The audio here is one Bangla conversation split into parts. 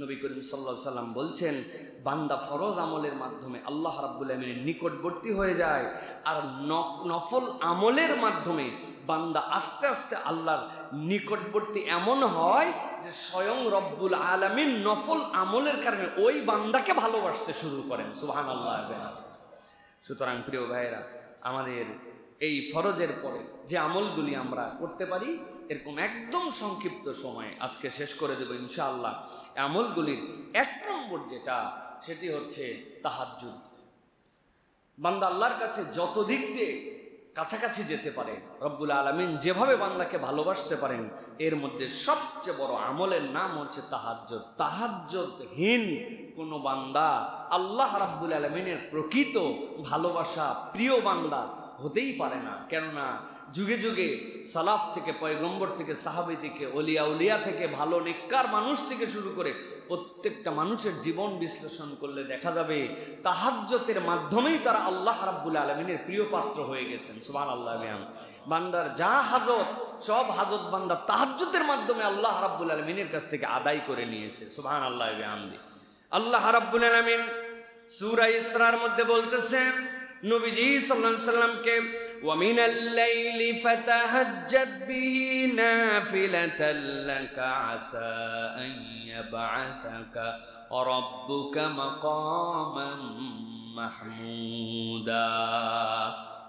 নবী করিম সাল্লাল্লাহু আলাইহি সাল্লাম বলছেন, বান্দা ফরজ আমলের মাধ্যমে আল্লাহ রাব্বুল আলামিনের নিকটবর্তী হয়ে যায়, আর নফল আমলের মাধ্যমে বান্দা আস্তে আস্তে আল্লাহর নিকটবর্তী এমন হয় যে স্বয়ং রব্বুল আলামিন নফল আমলের কারণে ওই বান্দাকে ভালোবাসতে শুরু করেন। সুবহানাল্লাহ। সুতরাং প্রিয় ভাইয়েরা, আমাদের এই ফরজের পরে যে আমলগুলি আমরা করতে পারি, এরকম একদম সংক্ষিপ্ত সময়ে আজকে শেষ করে দেব ইনশাআল্লাহ। আমলগুলির 1 নম্বর যেটা, সেটি হচ্ছে তাহাজ্জুদ। বান্দা আল্লাহর কাছে যত দিক দিয়ে কাছাকাছি যেতে পারে, রব্বুল আলামিন যেভাবে বান্দাকে ভালোবাসতে পারেন, এর মধ্যে সবচেয়ে বড় আমলের নাম হচ্ছে তাহাজ্জুদ। তাহাজ্জুদহীন কোনো বান্দা আল্লাহ রাব্বুল আলামিনের প্রকৃত ভালোবাসা প্রিয় বান্দা হতেই পারে না। কেননা যুগে যুগে সালাফ থেকে, পয়গম্বর থেকে, সাহাবী থেকে, ওলিয়া উলিয়া থেকে, ভালো নেককার মানুষ থেকে শুরু করে প্রত্যেকটা মানুষের জীবন বিশ্লেষণ করলে দেখা যাবে তাহাজ্জুদের মাধ্যমেই তারা আল্লাহ রাব্বুল আলামিনের প্রিয় পাত্র হয়ে গেছেন। সুবহানাল্লাহ। বান্দার যা হাজত, সব হাজত বান্দা তাহাজ্জুদের মাধ্যমে আল্লাহ রাব্বুল আলামিনের কাছ থেকে আদায় করে নিয়েছে। সুবহানাল্লাহ। আল্লাহ রাব্বুল আলামিন সূরা ইসরার মধ্যে বলতেছেন নবীজি সাল্লাল্লাহু আলাইহি সাল্লামকে, ওয়া মিনাল লাইলি ফাতাহাজ্জাদ বিহি নাফিলাতাল লাকা আসা আন ইয়াবআসাকা রাব্বুকা মাকামান মাহমুদা।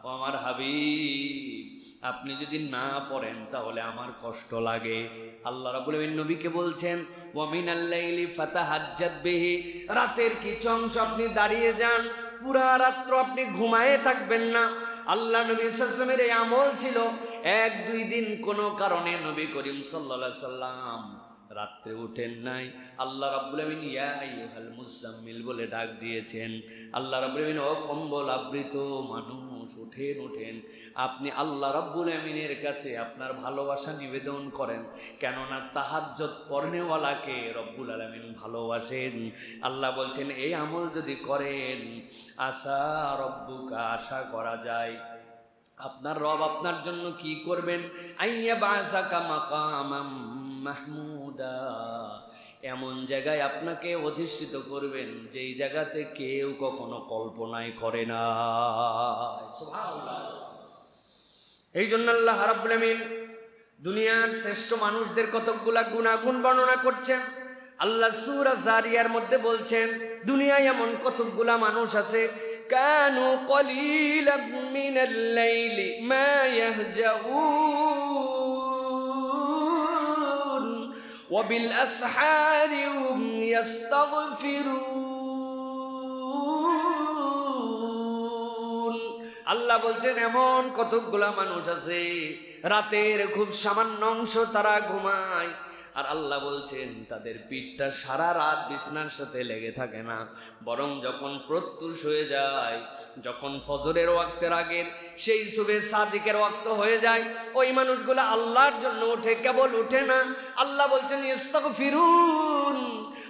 ও আমার হাবিব, আপনি যদি না পড়েন তাহলে আমার কষ্ট লাগে। আল্লাহ রাব্বুল আলামিন নবীকে বলছেন, ওয়া মিনাল লাইলি ফাতাহাজ্জাদ বিহি, রাতের কিছু অংশ আপনি দাঁড়িয়ে যান, পুরা রাত্র আপনি ঘুমায়ে থাকবেন না। আল্লাহ নবী সাল্লাল্লাহু আলাইহি ওয়াসাল্লামের এই আমল ছিল। 1-2 দিন কোনো কারণে নবী করিম সাল্লাল্লাহু আলাইহি সাল্লাম রাত্রে উঠেন নাই, আল্লাহ রাব্বুল আলামিন ইয়া আইয়ুহাল মুজাম্মিল বলে ডাক দিয়েছেন। আল্লাহ রাব্বুল আলামিন, ও কম্বল আবৃত মানুষ, উঠেন উঠেন, আপনি আল্লাহ রাব্বুল আলামিনের কাছে আপনার ভালোবাসা নিবেদন করেন। কেননা তাহাজ্জুদ পড়নেওয়ালাকে রব্বুল আলামিন ভালোবাসেন। আল্লাহ বলছেন, এই আমল যদি করেন, আশা রব্বুকা, আশা করা যায় আপনার রব আপনার জন্য কি করবেন, আইয়া বাসাকা মাকামাম মাহমুদা, এমন জায়গায় আপনাকে অধিষ্ঠিত করবেন যেই জায়গাতে কেউ কখনো কল্পনাই করে না। সুবহানাল্লাহ। এই জন্য আল্লাহ রাব্বুল আলামিন দুনিয়ার শ্রেষ্ঠ মানুষদের কতকগুলা গুণাগুণ বর্ণনা করছেন। আল্লাহ সূরা জারিয়ার মধ্যে বলছেন, দুনিয়ায় এমন কতকগুলা মানুষ আছে, কানু কলিলাম মিনাল লাইলি মা ইয়াহজাউন ওয়া বিল আসহারি হুম ইস্তাগফিরুন। আল্লাহ বলছেন, এমন কতকগুলা মানুষ আছে রাতের খুব সামান্য অংশ তারা ঘুমায়, আর আল্লাহ বলছেন তাদের পিঠটা সারা রাত বিছানার সাথে লেগে থাকে না, বরং যখন প্রত্যুষ হয়ে যায়, যখন ফজরের ওয়াক্তের আগের সেই সুবহে সাদিকের ওয়াক্ত হয়ে যায়, ওই মানুষগুলো আল্লাহর জন্য ওঠে, কেবল উঠে না। আল্লাহ বলছেন ইস্তাগফিরুন,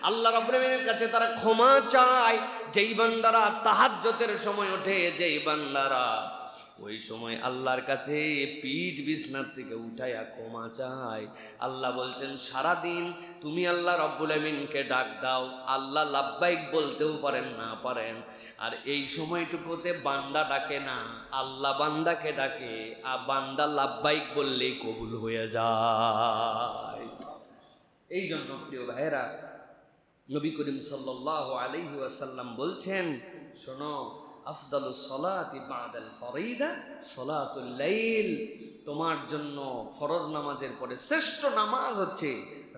আল্লাহ রাব্বুল আলামিনের কাছে তারা ক্ষমা চায়। যেই বান্দারা তাহাজ্জুদের সময় ওঠে, যেই বান্দারা ওই সময় আল্লাহর কাছে পিঠ বিছনার থেকে উঠাইয়া ক্ষমা চায়, আল্লাহ বলছেন সারাদিন তুমি আল্লাহ রাব্বুল আলামিনকে ডাক দাও, আল্লাহ লাব্বাইক বলতেও পারেন না পারেন, আর এই সময়টুকুতে বান্দা ডাকে না, আল্লাহ বান্দাকে ডাকে, আর বান্দা লাব্বাইক বললেই কবুল হয়ে যায়। এই জন্য প্রিয় ভাইয়েরা, নবী করিম সাল্লাল্লাহু আলাইহি ওয়াসাল্লাম বলছেন, শোনো, আফদালুস সালাতি বাদাল ফরিদা সালাতুল লাইল, তোমার জন্য ফরজ নামাজের পরে শ্রেষ্ঠ নামাজ হচ্ছে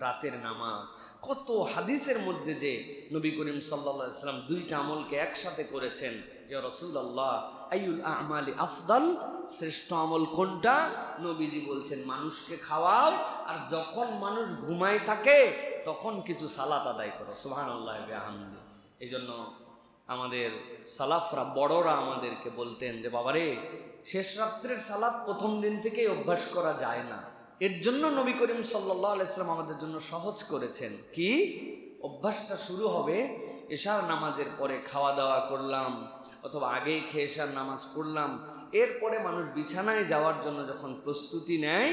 রাতের নামাজ। কত হাদিসের মধ্যে যে নবী করিম সাল্লাল্লাহু আলাইহি ওয়াসাল্লাম 2টা আমলকে একসাথে করেছেন। ইয়া রাসূলুল্লাহ, আইয়ুল আমালি আফদাল, শ্রেষ্ঠ আমল কোনটা? নবীজি বলছেন মানুষকে খাওয়াও, আর যখন মানুষ ঘুমায় থাকে তখন কিছু সালাত আদায় করো। সুবহানাল্লাহ বিহামদি। এই জন্য আমাদের সালাফরা, বড়রা আমাদেরকে বলতেন যে বাবারে, শেষ রাত্রের সালাত প্রথম দিন থেকেই অভ্যাস করা যায় না। এর জন্য নবী করিম সাল্লাল্লাহু আলাইহি ওয়াসাল্লাম আমাদের জন্য সহজ করেছেন কি, অভ্যাসটা শুরু হবে এশার নামাজের পরে, খাওয়া দাওয়া করলাম অথবা আগেই খেয়ে এশার নামাজ পড়লাম, এরপরে মানুষ বিছানায় যাওয়ার জন্য যখন প্রস্তুতি নেয়,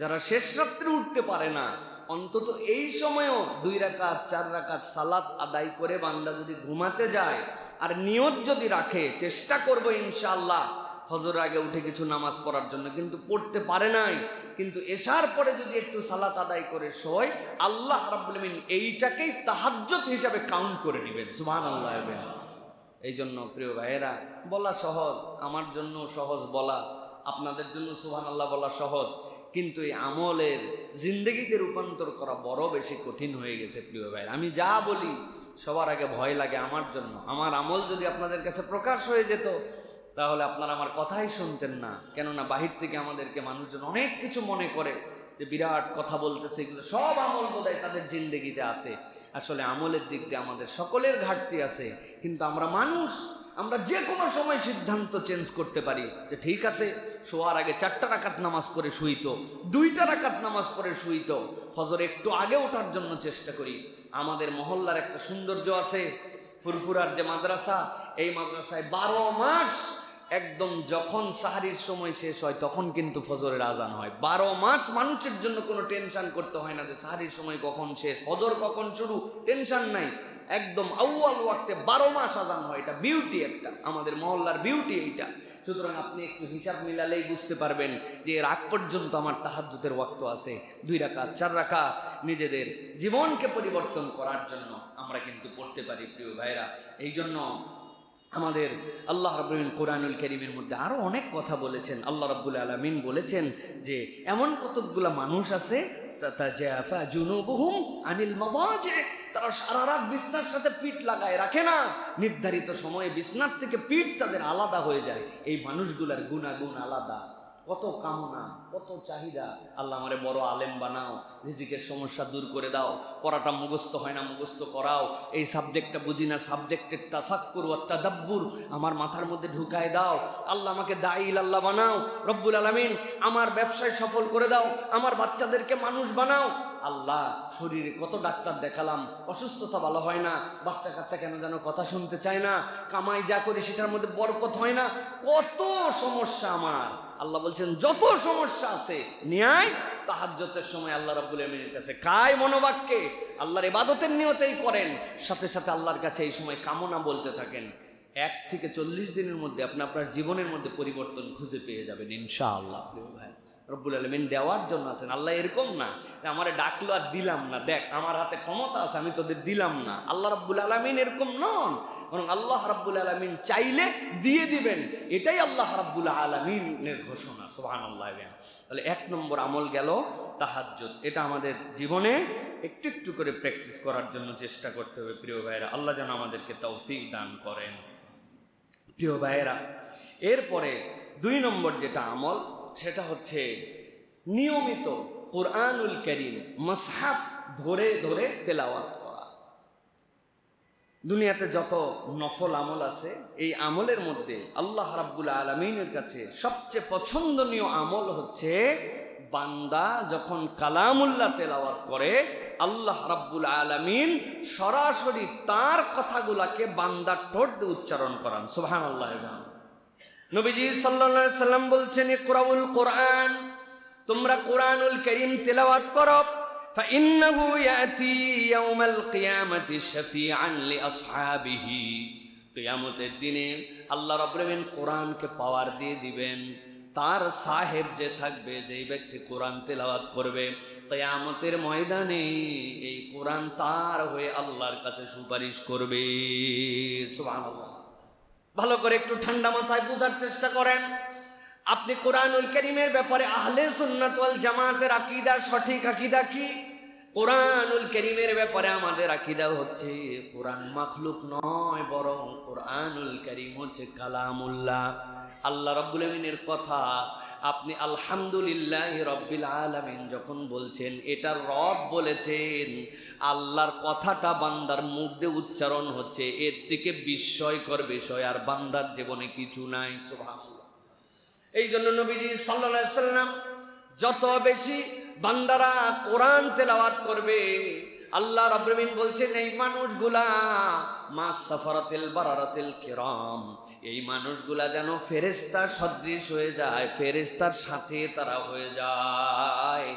যারা শেষ রাত্রে উঠতে পারে না, অন্তত এই সময়ও 2 রাকাত 4 রাকাত সালাত আদায় করে বান্দা যদি ঘুমাতে যায় আর নিয়ত যদি রাখে, চেষ্টা করব ইনশাআল্লাহ ফজর আগে উঠে কিছু নামাজ পড়ার জন্য, কিন্তু পড়তে পারে নাই, কিন্তু এশার পরে যদি একটু সালাত আদায় করে শোয়, আল্লাহ রাব্বুল আলামিন এইটাকেই তাহাজ্জুদ হিসাবে কাউন্ট করে নেবেন। সুবহানাল্লাহ। এই জন্য প্রিয় ভাইয়েরা, বলা সহজ, আমার জন্য সহজ বলা, আপনাদের জন্য সুবহানাল্লাহ বলা সহজ, কিন্তু এই আমলের জিন্দেগিতে রূপান্তর করা বড় বেশি কঠিন হয়ে গেছে প্রিয় ভাইয়েরা। আমি যা বলি সবার আগে ভয় লাগে আমার জন্য। আমার আমল যদি আপনাদের কাছে প্রকাশ হয়ে যেত তাহলে আপনারা আমার কথাই শুনতেন না, কেননা বাহির থেকে আমাদেরকে মানুষজন অনেক কিছু মনে করে যে বিরাট কথা বলতেছে, এগুলো সব আমল বোধহয় তাদের জিন্দেগিতে আছে। আসলে আমলের দিক দিয়ে আমাদের সকলের ঘাটতি আছে, কিন্তু আমরা মানুষ, আমরা যে কোনো সময় সিদ্ধান্ত চেঞ্জ করতে পারি যে ঠিক আছে শোয়ার আগে 4টা রাকাত নামাজ পড়ে শুইতো, 2টা রাকাত নামাজ পড়ে শুইতো, ফজর একটু আগে ওঠার জন্য চেষ্টা করি। আমাদের মহল্লার একটা সৌন্দর্য আছে, ফুরফুরার যে মাদ্রাসা, এই মাদ্রাসায় 12 মাস একদম যখন সাহারির সময় শেষ হয় তখন কিন্তু ফজরের আজান হয়। 12 মাস মানুষের জন্য কোনো টেনশন করতে হয় না যে সাহারির সময় কখন শেষ, ফজর কখন শুরু, টেনশন নাই। একদম আউয়াল ওয়াক্তে 12 মাস আজান হয়। এটা বিউটি, একটা আমাদের মহল্লার বিউটি এইটা। সুতরাং আপনি একটু হিসাব মিলালেই বুঝতে পারবেন যে এর আগ পর্যন্ত আমার তাহাজ্জুদের ওয়াক্ত আছে। 2 রাকাত 4 রাকাত নিজেদের জীবনকে পরিবর্তন করার জন্য আমরা কিন্তু পড়তে পারি প্রিয় ভাইরা। এই জন্য আমাদের আল্লাহ রাব্বুল আলামিন কোরআনুল কারীমের মধ্যে আরো অনেক কথা বলেছেন। আল্লাহ রাব্বুল আলামিন বলেছেন যে এমন কতগুলা মানুষ আছে তাতাজাফা জুনুবুহুম আনিল মাদাজি, তারা সারা রাত বিছনার সাথে পিঠ লাগায় রাখে না, নির্ধারিত সময়ে বিছনার থেকে পিঠ তাদের আলাদা হয়ে যায়। এই মানুষগুলার গুণাগুণ আলাদা, কত কামনা, কত চাহিদা। আল্লাহ আমারে বড় আলেম বানাও, রিজিকের সমস্যা দূর করে দাও, পড়াটা মুখস্থ হয় না মুখস্থ করাও, এই সাবজেক্টটা বুঝি না সাবজেক্টের তাফাক্কুর ওয়া তাদাব্বুর আমার মাথার মধ্যে ঢুকায় দাও। আল্লাহ আমাকে দাঈ ইলাল্লাহ বানাও, রব্বুল আলামিন আমার ব্যবসায় সফল করে দাও, আমার বাচ্চাদেরকে মানুষ বানাও। আল্লাহ শরীরে কত ডাক্তার দেখালাম, অসুস্থতা ভালো হয় না, বাচ্চা কাচ্চা কেন যেন কথা শুনতে চায় না, কামাই যা করি সেটার মধ্যে বরকত হয় না, কত সমস্যা আমার। আল্লাহ বলছেন যত সমস্যা আছে নিয়ায় তাহাজ্জুদের সময় আল্লাহ রাব্বুল আলামিনের কাছে কায় মনোবাক্যে আল্লাহর ইবাদতের নিয়তেই করেন, সাথে সাথে আল্লাহর কাছে এই সময় কামনা বলতে থাকেন। 1 থেকে 40 দিনের মধ্যে আপনি আপনার জীবনের মধ্যে পরিবর্তন খুঁজে পেয়ে যাবেন ইনশাআল্লাহ। প্রিয় ভাই, রব্বুল আলামিন দেওয়ার জন্য আছেন। আল্লাহ এরকম না আমারে ডাকলো আর দিলাম না, দেখ আমার হাতে ক্ষমতা আছে আমি তোদের দিলাম না। আল্লাহ রাব্বুল আলামিন এরকম নন, বরং আল্লাহ রাব্বুল আলামিন চাইলে দিয়ে দিবেন, এটাই আল্লাহ রাব্বুল আলামিনের ঘোষণা। সুবহানাল্লাহ। তাহলে 1 নম্বর আমল গেল তাহাজ্জুদ। এটা আমাদের জীবনে একটু একটু করে প্র্যাকটিস করার জন্য চেষ্টা করতে হবে প্রিয় ভাইয়েরা। আল্লাহ যেন আমাদেরকে তৌফিক দান করেন। প্রিয় ভাইয়েরা, এরপরে 2 নম্বর যেটা আমল সেটা হচ্ছে নিয়মিত কোরআনুল কারীম মুসহাফ ধরে ধরে তেলাওয়াত করা। দুনিয়াতে যত নফল আমল আছে এই আমলের মধ্যে আল্লাহ রাব্বুল আলামিনের কাছে সবচেয়ে পছন্দনীয় আমল হচ্ছে বান্দা যখন কালামুল্লাহ তেলাওয়াত করে আল্লাহ রাব্বুল আলামিন সরাসরি তার কথাগুলাকে বান্দার ঠোঁট দিয়ে উচ্চারণ করান। সুবহানাল্লাহ। নবীজি সাল্লাল্লাহু আলাইহি সাল্লাম বলছেন ইকরাউল কোরআন, তোমরা কোরআনুল কারীম তেলাওয়াত করো, ফাইন্নাহু ইয়াতি ইয়াউমাল কিয়ামাতি শাফিআন লিআসহাবিহি, কিয়ামতের দিনে আল্লাহ রাব্বুল আলামিন কোরআনকে পাওয়ার দিয়ে দিবেন। তার সাহেব যে থাকবে, যেই ব্যক্তি কোরআন তেলাওয়াত করবে, কিয়ামতের ময়দানে এই কোরআন তার হয়ে আল্লাহর কাছে সুপারিশ করবে। সুবহানাল্লাহ। ভালো করে একটু ঠান্ডা মাথায় বোঝার চেষ্টা করেন। আপনি কোরআনুল কারীমের ব্যাপারে আহলে সুন্নাত ওয়াল জামাতের আকীদা, সঠিক আকীদা কি? কোরআনুল কারীমের ব্যাপারে আমাদের আকীদা হচ্ছে কোরআন মাখলুক নয়, বরং কোরআনুল কারীম হচ্ছে কালামুল্লাহ, আল্লাহ রাব্বুল আলামিনের কথা। আপনি আলহামদুলিল্লাহি রাব্বিল আলামিন যখন বলছেন, এটা রব বলেছেন, আল্লাহর কথাটা বান্দার মুখ দিয়ে উচ্চারণ হচ্ছে, এর থেকে বিস্ময়কর বিষয় আর বান্দার জীবনে কিছু নাই। সুবহানাল্লাহ। এই জন্য নবীজি সাল্লাল্লাহু আলাইহি সাল্লাম যত বেশি বান্দারা কোরআন তেলাওয়াত করবে, আল্লাহ রাব্বুল আলামিন বলছেন এই মানুষগুলা মা সাফারাতিল বারারাতিল কিরাম, এই মানুষগুলা যেন ফেরেশতা সদৃশ হয়ে যায়, ফেরেশতার সাথে তারা হয়ে যায়।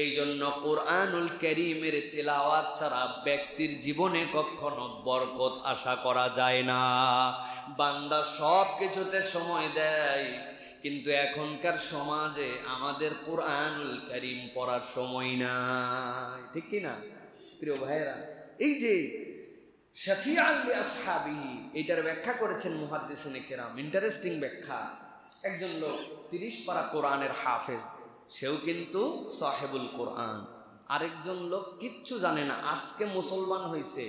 এই জন্য কোরআনুল কারীমের তেলাওয়াত ছাড়া ব্যক্তির জীবনে কখনো বরকত আশা করা যায় না। বান্দা সব কিছুতে সময় দেয়, কিন্তু এখনকার সমাজে আমাদের কোরআনুল কারীম পড়ার সময় নাই, ঠিক কি না প্রিয় ভাইয়েরা? এই যে শাফিআল লিআসহাবিহি, এটার ব্যাখ্যা করেছেন মুহাদ্দিসিনে কেরাম, ইন্টারেস্টিং ব্যাখ্যা। একজন লোক 30 পারা কোরআনের হাফেজ, সেও কিন্তু সাহেবুল কোরআন। আরেকজন লোক কিচ্ছু জানে না, আজকে মুসলমান হয়েছে,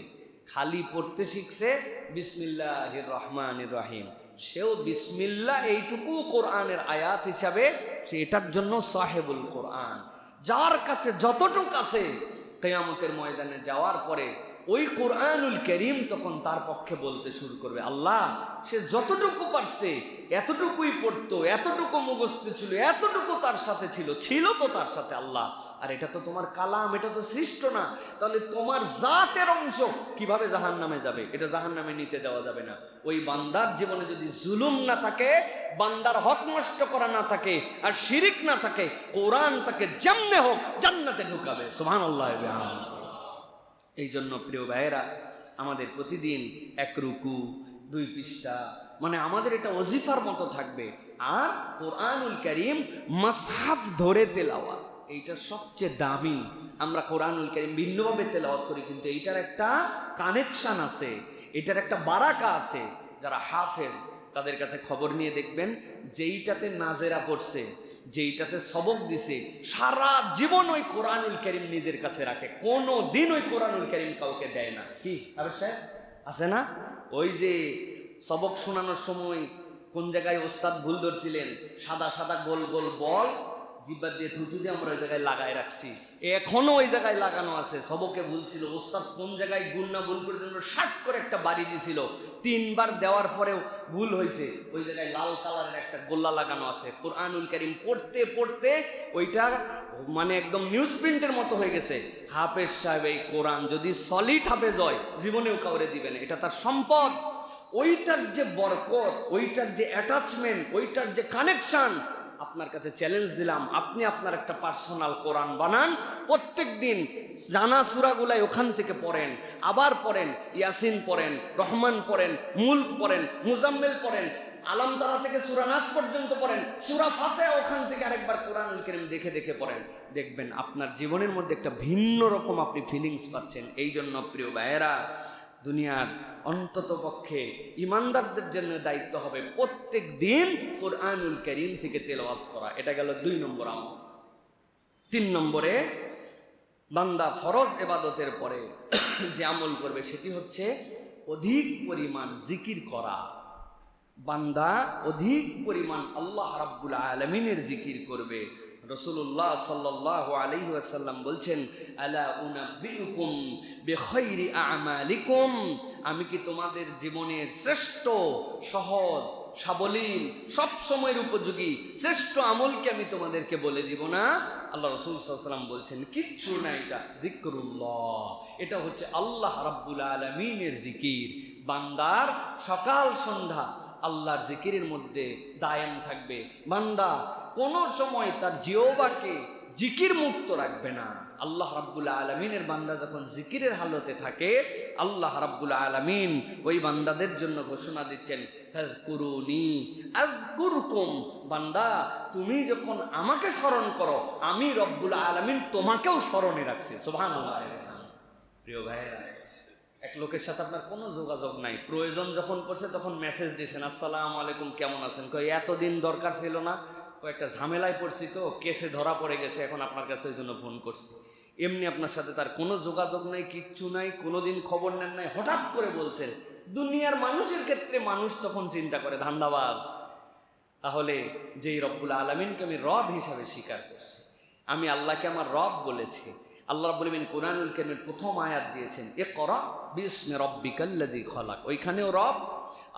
খালি পড়তে শিখছে বিসমিল্লাহির রহমানির রহিম, সেও বিসমিল্লাহ এইটুকু কোরআনের আয়াত হিসাবে সে এটার জন্য সাহেবুল কোরআন। যার কাছে যতটুক আছে কিয়ামতের ময়দানে যাওয়ার পরে ওই কোরআনুল কারীম তখন তার পক্ষে বলতে শুরু করবে, আল্লাহ সে যতটুকু পারছে এতটুকুই পড়তো, এতটুকু মুখস্থ ছিল, এতটুকু তার সাথে ছিল তো তার সাথে আল্লাহ। আর এটা তো তোমার কালাম, এটা তো সৃষ্ট না, তাহলে তোমার জাতের অংশ কিভাবে জাহান্নামে যাবে? এটা জাহান্নামে নিতে দেওয়া যাবে না। ওই বান্দার জীবনে যদি জুলুম না থাকে, বান্দার হক নষ্ট করা না থাকে, আর শিরিক না থাকে, কোরআন তাকে যেমনে হোক জান্নাতে ঢুকাবে। সুবহানাল্লাহ। এই জন্য প্রিয় ভাইয়েরা, আমাদের প্রতিদিন 1 রুকু 2 পৃষ্ঠা, মানে আমাদের এটা ওজিফার মতো থাকবে। আর কোরআনুল কারীম মাসহাফ ধরে তেলাওয়াত, এইটা সবচেয়ে দামি। আমরা কোরআনুল কারীম ভিন্নভাবে তেলাওয়াত করি, কিন্তু এইটার একটা কানেকশন আছে, এটার একটা বারাকা আছে। যারা হাফেজ তাদের কাছে খবর নিয়ে দেখবেন, যেইটাতে নাজেরা পড়ছে, যেইটাতে সবক দিছে, সারা জীবন ওই কোরআনুল কারীম নিজের কাছে রাখে, কোনো দিন ওই কোরআনুল কারীম কাউকে দেয় না। কি অবশ্যই আছে না? ওই যে সবক শোনানোর সময় কোন জায়গায় ওস্তাদ ভুল ধরছিলেন, সাদা সাদা গোল গোল বল জিব্বা দিয়ে থুতু দিয়ে আমরা ওই জায়গায় লাগায় রাখছি, এখনো ওই জায়গায় লাগানো আছে। সবকে ভুল ছিল, ওস্তাদ কোন জায়গায় ভুল না ভুল করে জন্য শাট করে একটা বাড়ি দিয়েছিল, 3 বার দেওয়ার পরেও ভুল হয়েছে, ওই জায়গায় লাল কালারের একটা গোল্লা লাগানো আছে। কোরআনুল কারীম পড়তে পড়তে ওইটা মানে একদম নিউজ প্রিন্টের মতো হয়ে গেছে। হাফেজ সাহেব এই কোরআন যদি সলিড হাফেজ হয়, জীবনেও কাউরে দিবেন, এটা তার সম্পদ। ওইটার যে বরকত, ওইটার যে অ্যাটাচমেন্ট, ওইটার যে কানেকশন, আপনার কাছে চ্যালেঞ্জ দিলাম, আপনি আপনার একটা পার্সোনাল কোরআন বানান, প্রত্যেক দিন জানা সূরাগুলাই ওখান থেকে পড়েন, আবার পড়েন, ইয়াসিন পড়েন, রহমান পড়েন, মুলক পড়েন, মুজাম্মিল পড়েন, আলাম তারা থেকে সূরা নাস পর্যন্ত পড়েন, সূরা ফাতিহা ওখান থেকে আরেকবার কোরআনুল কারীম দেখে দেখে পড়েন, দেখবেন আপনার জীবনের মধ্যে একটা ভিন্ন রকম আপনি ফিলিংস পাচ্ছেন। এই জন্য প্রিয় ভাইয়েরা, দুনিয়ার অন্তত পক্ষে ইমানদারদের জন্য দায়িত্ব হবে প্রত্যেক দিন কোরআনুল কারীম থেকে তেলাওয়াত করা। এটা গেল 2 নম্বর আমল। 3 নম্বরে বান্দা ফরজ ইবাদতের পরে যে আমল করবে সেটি হচ্ছে অধিক পরিমাণ জিকির করা। বান্দা অধিক পরিমাণ আল্লাহ রাব্বুল আলামিনের জিকির করবে। রাসূলুল্লাহ সাল্লাল্লাহু আলাইহি ওয়াসাল্লাম বলছেন, আলা উনাব্বিউকুম বিখাইরি আ'মালিকুম, আমি কি তোমাদের জীবনের শ্রেষ্ঠ, সহজ, সাবলীল, সব সময়ের উপযোগী শ্রেষ্ঠ আমলকে আমি তোমাদেরকে বলে দিব না? আল্লাহ রাসূল সাল্লাল্লাহু আলাইহি ওয়াসাল্লাম বলছেন, কিচ্ছু না, এটা যিকরুল্লাহ, এটা হচ্ছে আল্লাহ রাব্বুল আলামিনের জিকির। বান্দার সকাল সন্ধ্যা আল্লাহর জিকিরের মধ্যে দায়াম থাকবে। বান্দা কোনো সময় তার জিহ্বাকে জিকির মুক্ত রাখবে না। আল্লাহ রাব্বুল আলামিনের বান্দা যখন জিকিরের হালতে থাকে, আল্লাহ রাব্বুল আলামিন ওই বান্দাদের জন্য ঘোষণা দিচ্ছেন, ফাযকুরুনি আযকুরকুম, বান্দা তুমি যখন আমাকে স্মরণ করো, আমি রব্বুল আলামিন তোমাকেও স্মরণে রাখছি। সুবহানাল্লাহ। প্রিয় ভাইয়েরা, এক লোকের সাথে আপনার কোনো যোগাযোগ নাই, প্রয়োজন যখন পড়ছে তখন মেসেজ দিয়েছেন, আসসালামু আলাইকুম, কেমন আছেন? কই এতদিন দরকার ছিল না, একটা ঝামেলায় পড়ছি তো, কেসে ধরা পড়ে গেছে, এখন আপনার কাছে ওই জন্য ফোন করছি। এমনি আপনার সাথে তার কোনো যোগাযোগ নাই, কিচ্ছু নাই, কোনোদিন খবর নেন নাই, হঠাৎ করে বলছেন। দুনিয়ার মানুষের ক্ষেত্রে মানুষ তখন চিন্তা করে ধান্দাবাজ। তাহলে যেই রব্বুল আলামিনকে আমি রব হিসাবে স্বীকার করছি, আমি আল্লাহকে আমার রব বলেছি, আল্লাহ রাব্বুল আলামিন কোরআনুল কারীমের প্রথম আয়াত দিয়েছেন, ইকরা বিসমি রাব্বিকাল্লাযী খলাক, ওইখানেও রব।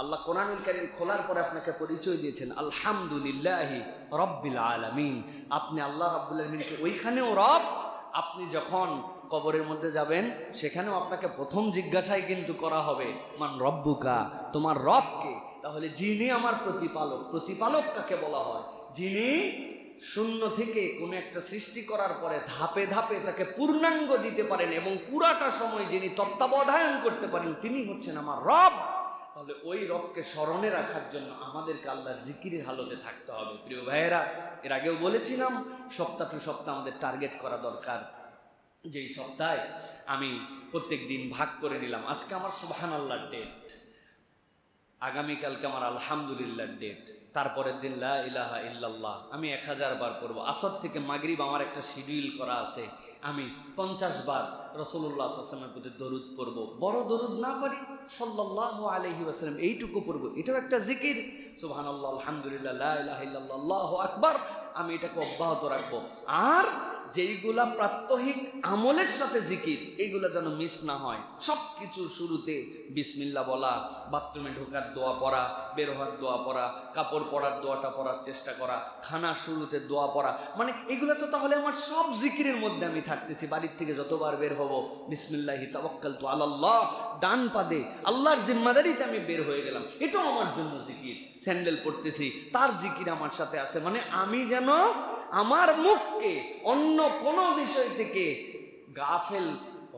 আল্লাহ কোরআনুল কারীম খোলার পরে আপনাকে পরিচয় দিয়েছেন আলহামদুলিল্লাহি রাব্বিল আলামিন, আপনি আল্লাহ রাব্বুল আলামিনকে ওইখানেও রব। আপনি যখন কবরের মধ্যে যাবেন, সেখানেও আপনাকে প্রথম জিজ্ঞাসাই কিন্তু করা হবে, মান রব্বুকা, তোমার রব কে? তাহলে যিনি আমার প্রতিপালক, প্রতিপালক কাকে বলা হয়? যিনি শূন্য থেকে কোনো একটা সৃষ্টি করার পরে ধাপে ধাপে তাকে পূর্ণাঙ্গ দিতে পারেন এবং পুরাটা সময় যিনি তত্ত্বাবধান করতে পারেন তিনি হচ্ছেন আমার রব। তাহলে ওই রবকে স্মরণে রাখার জন্য আমাদেরকে আল্লাহর জিকিরের হালতে থাকতে হবে। প্রিয় ভাইয়েরা, এর আগেও বলেছিলাম সপ্তাহ টু সপ্তাহ আমাদের টার্গেট করা দরকার। যেই সপ্তাহে আমি প্রত্যেক দিন ভাগ করে নিলাম, আজকে আমার সুবহানাল্লাহর ডেট, আগামীকালকে আমার আলহামদুলিল্লাহর ডেট, তারপরের দিন লা ইলাহা ইল্লাল্লাহ আমি 1000 বার পড়ব। আসর থেকে মাগরিব আমার একটা শিডিউল করা আছে, আমি 50 বার রাসূলুল্লাহ সাল্লাল্লাহু আলাইহি ওয়াসাল্লামের প্রতি দরুদ পড়ব। বড় দরুদ না পারি সাল্লাল্লাহু আলাইহি ওয়াসাল্লাম এইটুকু পড়ব, এটাও একটা জিকির। সুবহানাল্লাহ, আলহামদুলিল্লাহ, লা ইলাহা ইল্লাল্লাহ, আল্লাহু আকবার, আমি এটাকে অব্যাহত রাখবো। আর যেইগুলা প্রাত্যহিক আমলের সাথে জিকির, এইগুলা যেন মিস না হয়। সব কিছুর শুরুতে বিসমিল্লাহ বলা, বাথরুমে ঢোকার দোয়া পড়া, বের হওয়ার দোয়া পড়া, কাপড় পরার দোয়াটা পড়ার চেষ্টা করা, খানার শুরুতে দোয়া পড়া, মানে এগুলো তো তাহলে আমার সব জিকিরের মধ্যে আমি থাকতেছি। বাড়ির থেকে যতবার বের হব বিসমিল্লাহি তাওয়াক্কালতু আলাল্লাহ, ডান পাদে আল্লাহর জিম্মাদারিতে আমি বের হয়ে গেলাম, এটাও আমার জন্য জিকির। স্যান্ডেল পড়তেছি, তার জিকির আমার সাথে আছে, মানে আমি যেন আমার মুখকে অন্য কোনো বিষয় থেকে গাফেল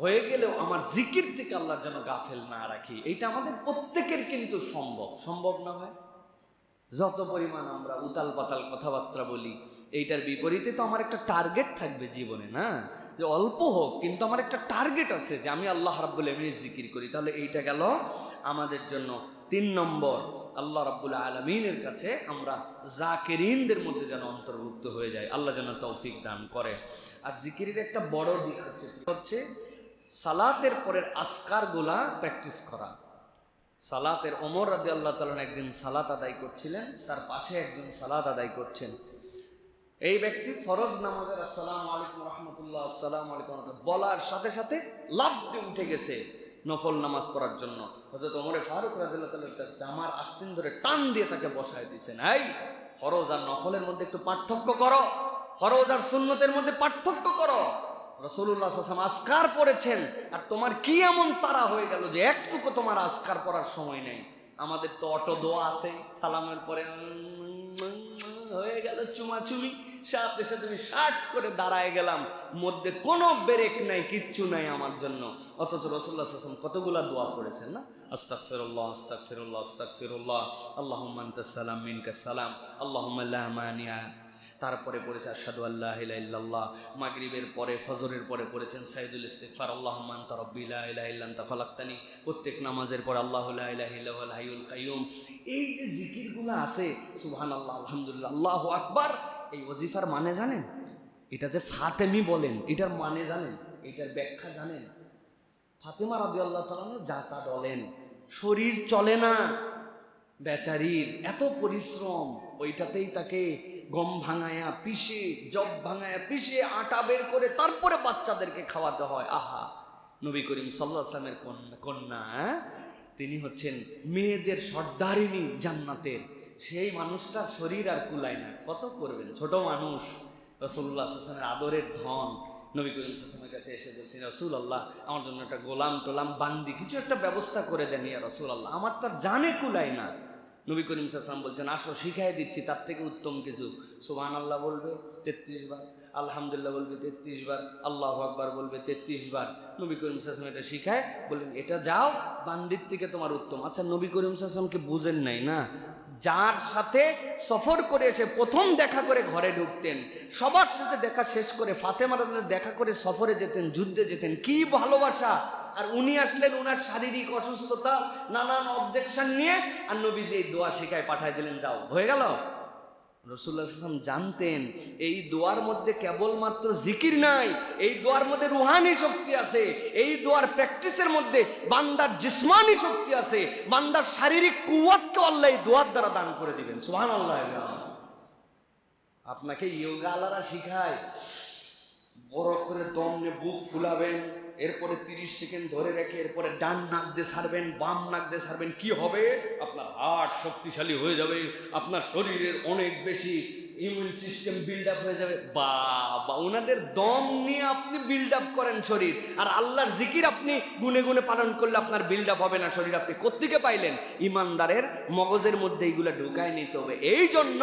হয়ে গেলেও আমার জিকির থেকে আল্লাহ যেন গাফেল না রাখি। এইটা আমাদের প্রত্যেকের কিন্তু সম্ভব না হয়। যত পরিমাণ আমরা উতাল পাতাল কথাবার্তা বলি, এইটার বিপরীতে তো আমার একটা টার্গেট থাকবে জীবনে, না যে অল্প হোক কিন্তু আমার একটা টার্গেট আছে যে আমি আল্লাহ রাব্বুল আলামিনের জিকির করি। তাহলে এইটা গেল আমাদের জন্য 3 নম্বর। আল্লাহ রাব্বুল আলামিনের কাছে আমরা জাকিরিনদের মধ্যে যেন অন্তর্ভুক্ত হয়ে যায়, আল্লাহ যেন তৌফিক দান করে। আর জিকিরের একটা বড় দিক হচ্ছে সালাতের পরের আজকারগুলা প্র্যাকটিস করা। সালাতের ওমর রাদিয়াল্লাহু তাআলা একদিন সালাত আদায় করছিলেন, তার পাশে একজন সালাত আদায় করছেন। এই ব্যক্তি ফরজ নামাজের আসসালামু আলাইকুম রাহমাতুল্লাহ, আসসালামু আলাইকুম বলার সাথে সাথে লাফ দিয়ে উঠে গেছে নফল নামাজ পড়ার জন্য। হযরত ওমর ফারুক রাদিয়াল্লাহু তাআলা জামার আস্তিন ধরে টান দিয়ে তাকে বসায় দিয়েছেন, এই ফরজ আর নফলের মধ্যে একটু পার্থক্য করো, ফরজ আর সুন্নতের মধ্যে পার্থক্য করো। রাসূলুল্লাহ সাল্লাল্লাহু আলাইহি ওয়াসাল্লাম আজকার পড়েছেন, আর তোমার কি এমন তাড়া হয়ে গেল যে একটুকু তোমার আজকার পড়ার সময় নেই? আমাদের তো অটো দোয়া আছে, সালামের পরে হয়ে গেল চুমাচুমি, সাথে সাথে আমি শার্ট করে দাঁড়ায় গেলাম, মধ্যে কোনো ব্রেক নাই, কিচ্ছু নাই আমার জন্য। অথচ রাসূলুল্লাহ সাল্লাল্লাহু আলাইহি ওয়াসাল্লাম কতগুলা দোয়া পড়েছেন না, আস্তাগফিরুল্লাহ আস্তাগফিরুল্লাহ আস্তাগফিরুল্লাহ, আল্লাহুম্মা আনতাস সালাম মিনকাস সালাম, আল্লাহুম্মা লা মানিয়া। তারপরে পড়েছে আশহাদু আল্লা ইলাহা ইল্লাল্লাহ। মাগরিবের পরে ফজরের পরে পড়েছেন সাইয়্যিদুল ইস্তিগফার, আল্লাহুম্মা আনতা রাব্বি লা ইলাহা ইল্লা আনতা খালাকতানি। প্রত্যেক নামাজের পরে আল্লাহু লা ইলাহা ইল্লা হুয়াল হাইয়ুল কাইয়্যুম। এই যে জিকিরগুলো আছে, সুবহানাল্লাহ, আলহামদুলিল্লাহ, আল্লাহু আকবার, এই ওয়াজিফার মানে জানেন? এটা যে ফাতেমি বলেন, এটার মানে জানেন? এটার ব্যাখ্যা জানেন? ফাতেমা রাদিয়াল্লাহু তাআলা যাতা বলেন, শরীর চলে না বেচারির, এত পরিশ্রম, ওইটাতেই তাকে গম ভাঙায়া পিষে, জব ভাঙায়া পিষে, আটা বের করে তারপরে বাচ্চাদেরকে খাওয়াতে হয়। আহা, নবী করিম সাল্লাল্লাহু আলাইহি ওয়াসাল্লামের কন্যা, তিনি হচ্ছেন মেয়েদের সর্দারিনী জান্নাতের। সেই মানুষটার শরীর আর কুলায় না, কত করবেন? ছোট মানুষ, রাসূলুল্লাহ সাল্লাল্লাহু আলাইহি ওয়াসাল্লামের আদরের ধন। নবী করিম সাল্লাল্লাহু আলাইহি ওয়াসাল্লামের কাছে এসে বলছেন, রাসূলুল্লাহ আমার জন্য একটা গোলাম টোলাম বান্দি কিছু একটা ব্যবস্থা করে দেন ইয়া রাসূলুল্লাহ, আমার তার জানে কুলায় না। নবী করিম সাল্লাল্লাহু আলাইহি ওয়াসাল্লাম বলছেন, আসো শিখাই দিচ্ছি তার থেকে উত্তম কিছু। সুবহানাল্লাহ বলবে 33 বার, আলহামদুলিল্লাহ বলবে 33 বার, আল্লাহু আকবার বলবে 33 বার। নবী করিম সাল্লাল্লাহু আলাইহি ওয়াসাল্লাম এটা শিখায়, বললেন এটা যাও বান্দির থেকে তোমার উত্তম। আচ্ছা, নবী করিম সাল্লাল্লাহু আলাইহি ওয়াসাল্লামকে বুঝেন নাই না? যার সাথে সফর করে এসে প্রথম দেখা করে ঘরে ঢুকতেন, সবার সাথে দেখা শেষ করে ফাতেমার সাথে দেখা করে সফরে যেতেন, যুদ্ধে যেতেন, কি ভালোবাসা। আর উনি আসলেন উনার শারীরিক অসুস্থতা, নানান অবজেকশন নিয়ে, আর নবীজি এই দোয়া শিখায় পাঠায় দিলেন, যাও, হয়ে গেল। রাসূলুল্লাহ সাল্লাল্লাহু আলাইহি ওয়াসাল্লাম জানতেন এই দোয়ার মধ্যে কেবলমাত্র জিকির নাই, এই দোয়ার মধ্যে রুহানি শক্তি আছে, এই দোয়ার প্র্যাকটিসের মধ্যে বান্দার জিসমানি শক্তি আছে, বান্দার শারীরিক কুওয়াতকে আল্লাহ এই দোয়ার দ্বারা দান করে দিবেন। সুবহানাল্লাহ। আপনাকে ইয়োগা আলারা শিখায়, বড় করে দম নিয়ে বুক ফুলাবেন, এরপরে 30 সেকেন্ড ধরে রেখে এরপরে ডান নাক দিয়ে ছাড়বেন, বাম নাক দিয়ে ছাড়বেন। কি হবে? আপনার হার্ট শক্তিশালী হয়ে যাবে, আপনার শরীরের অনেক বেশি ইমিউন সিস্টেম বিল্ড আপ হয়ে যাবে। বা ওনাদের দম নিয়ে আপনি বিল্ড আপ করেন শরীর, আর আল্লাহর জিকির আপনি গুনে গুনে পালন করলে আপনার বিল্ড আপ হবে না শরীর। আপনি কোত্থেকে পাইলেন? ইমানদারের মগজের মধ্যে এইগুলা ঢুকায় নিতে হবে। এই জন্য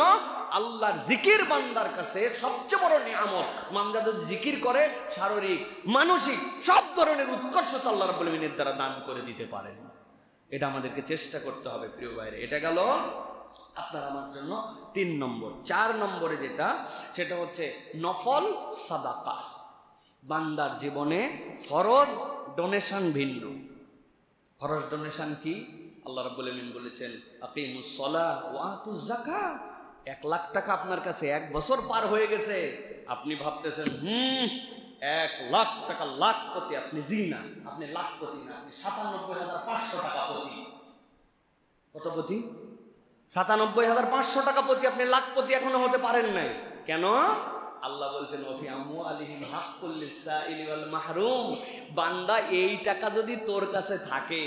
আল্লাহর জিকির বান্দার কাছে সবচেয়ে বড় নিয়ামত। বান্দা যদি জিকির করে শারীরিক মানসিক সব ধরনের উৎকর্ষতা আল্লাহ রাব্বুল আলামিনের দ্বারা দান করে দিতে পারেন। এটা আমাদেরকে চেষ্টা করতে হবে প্রিয় ভাইরে। এটা গেল আপনার আমার জন্য 3 নম্বর। 4 নম্বরে যেটা, সেটা হচ্ছে নফল সাদাকা। বান্দার জীবনে ফরজ ডোনেশন ভিন্ন। ফরজ ডোনেশন কি? আল্লাহ রাব্বুল আলামিন বলেছেন আকিমুস সালাহ ওয়া আতুজ যাকাত। 1 লাখ টাকা আপনার কাছে 1 বছর পার হয়ে গেছে, আপনি ভাবতেছেন 1 লাখ টাকা লাখপতি। আপনি জি না, আপনি লাখপতি না, আপনি 97,500 টাকা পতি। কত পতি? 97,500 টাকা পতি। আপনি লাখপতি এখনো হতে পারেন নাই। কেন? আল্লাহ বলছেন ওফি আমওয়ালিহিম হাক্কুল লিসাইলি ওয়াল মাহরুম। বান্দা, এই টাকা যদি তোর কাছে থাকে,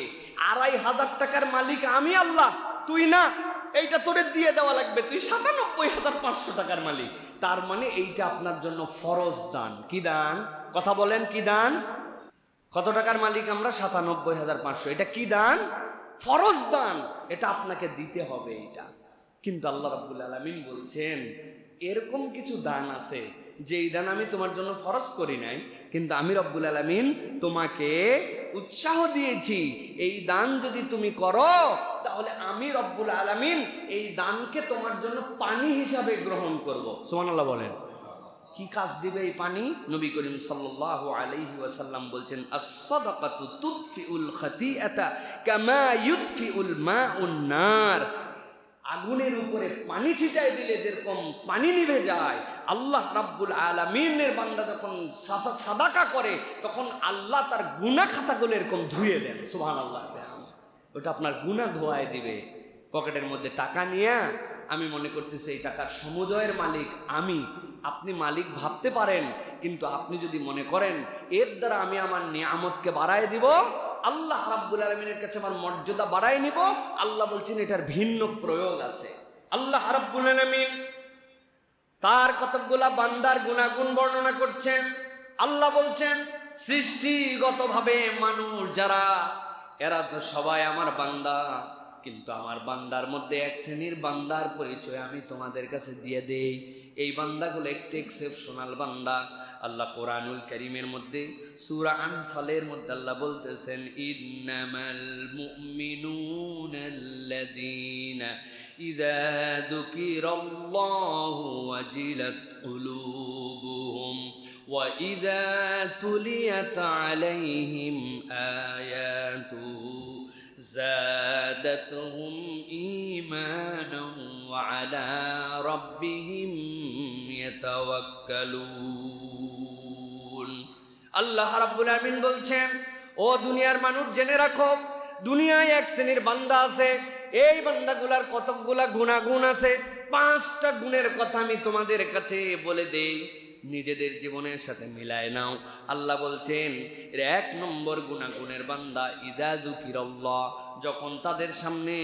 2,500 টাকার মালিক আমি আল্লাহ, তুই না। এইটা তোরে দিয়ে দেওয়া লাগবে, তুই 97,500 টাকার মালিক। তার মানে এইটা আপনার জন্য ফরজ দান। কি দান? কথা বলেন, কি দান? কত টাকার মালিক আমরা? 97,500। এটা কি দান? ফরজ দান। এটা আপনাকে দিতে হবে এইটা। কিন্তু আল্লাহ রাব্বুল আলামিন বলছেন এরকম কিছু দান আছে যেই দান আমি তোমার জন্য ফরজ করি নাই, কিন্তু আমি রব্বুল আলামিন তোমাকে উৎসাহ দিয়েছি। এই দান যদি তুমি করো তাহলে আমি রব্বুল আলামিন এই দানকে তোমার জন্য পানি হিসাবে গ্রহণ করব। সুবহানাল্লাহ বলেন। কি কাজ দিবে এই পানি? নবী করিম সাল্লাল্লাহু আলাইহি ওয়াসাল্লাম বলছেন আস-সাদাকাতু তুতফিউল খাতিআতা কামা ইউতফিউল মাউন নার। আগুনের উপরে পানি ছিটাই দিলে যেরকম পানি নিভে যায়, আল্লাহ রাব্বুল আলামিনের বান্দা যখন সাদাকা করে তখন আল্লাহ তার গুনাহ খাতাগুলো এরকম ধুয়ে দেন। সুবহানাল্লাহ। ওটা আপনার গুনাহ ধোয়ায় দিবে। পকেটের মধ্যে টাকা নিয়ে আমি মনে করতেছি এই টাকার সমুদয়ের মালিক আমি, আপনি মালিক ভাবতে পারেন, কিন্তু আপনি যদি মনে করেন এর দ্বারা আমি আমার নিয়ামতকে বাড়ায় দিব, আল্লাহ রাব্বুল আলামিনের কাছে আমার মর্যাদা বাড়ায় নিব, আল্লাহ বলছেন এটার ভিন্ন প্রয়োগ আছে। আল্লাহ রাব্বুল আলামিন তার কতগুলা বান্দার গুণাগুণ বর্ণনা করছেন। আল্লাহ বলছেন সৃষ্টিগতভাবে মানুষ যারা, এরা তো সবাই আমার বান্দা, কিন্তু আমার বান্দার মধ্যে এক শ্রেণীর বান্দার পরিচয় আমি তোমাদের কাছে দিয়ে দেই। এই বান্দাগুলো একটু এক্সেপশনাল বান্দা। আল্লাহ কোরআনুল কারীমের মধ্যে সূরা আনফালের মধ্যে আল্লাহ বলতেছেন ইন্নামাল মুমিনুনাল্লাযীনা ইযা যুকিরাল্লাহু ওয়াজিলাত কুলুবুহুম ওয়া ইযা তুলিয়াত আলাইহিম আয়াতুহু زادتهم إيمانا وعلى ربهم يتوكلون। আল্লাহ রাব্বুল আলামিন বলছেন ও দুনিয়ার মানুষ জেনে রাখো, দুনিয়ায় এক শ্রেণীর বান্দা আছে, এই বান্দাগুলার কতকগুলা গুণাগুণ আছে। 5টা গুণের কথা আমি তোমাদের কাছে বলে দেই, নিজেদের জীবনের সাথে মিলায় নাও। আল্লাহ বলছেন এর 1 নম্বর গুণাগুণের বান্দা ইযা যুকিরাল্লাহ, যখন তাদের সামনে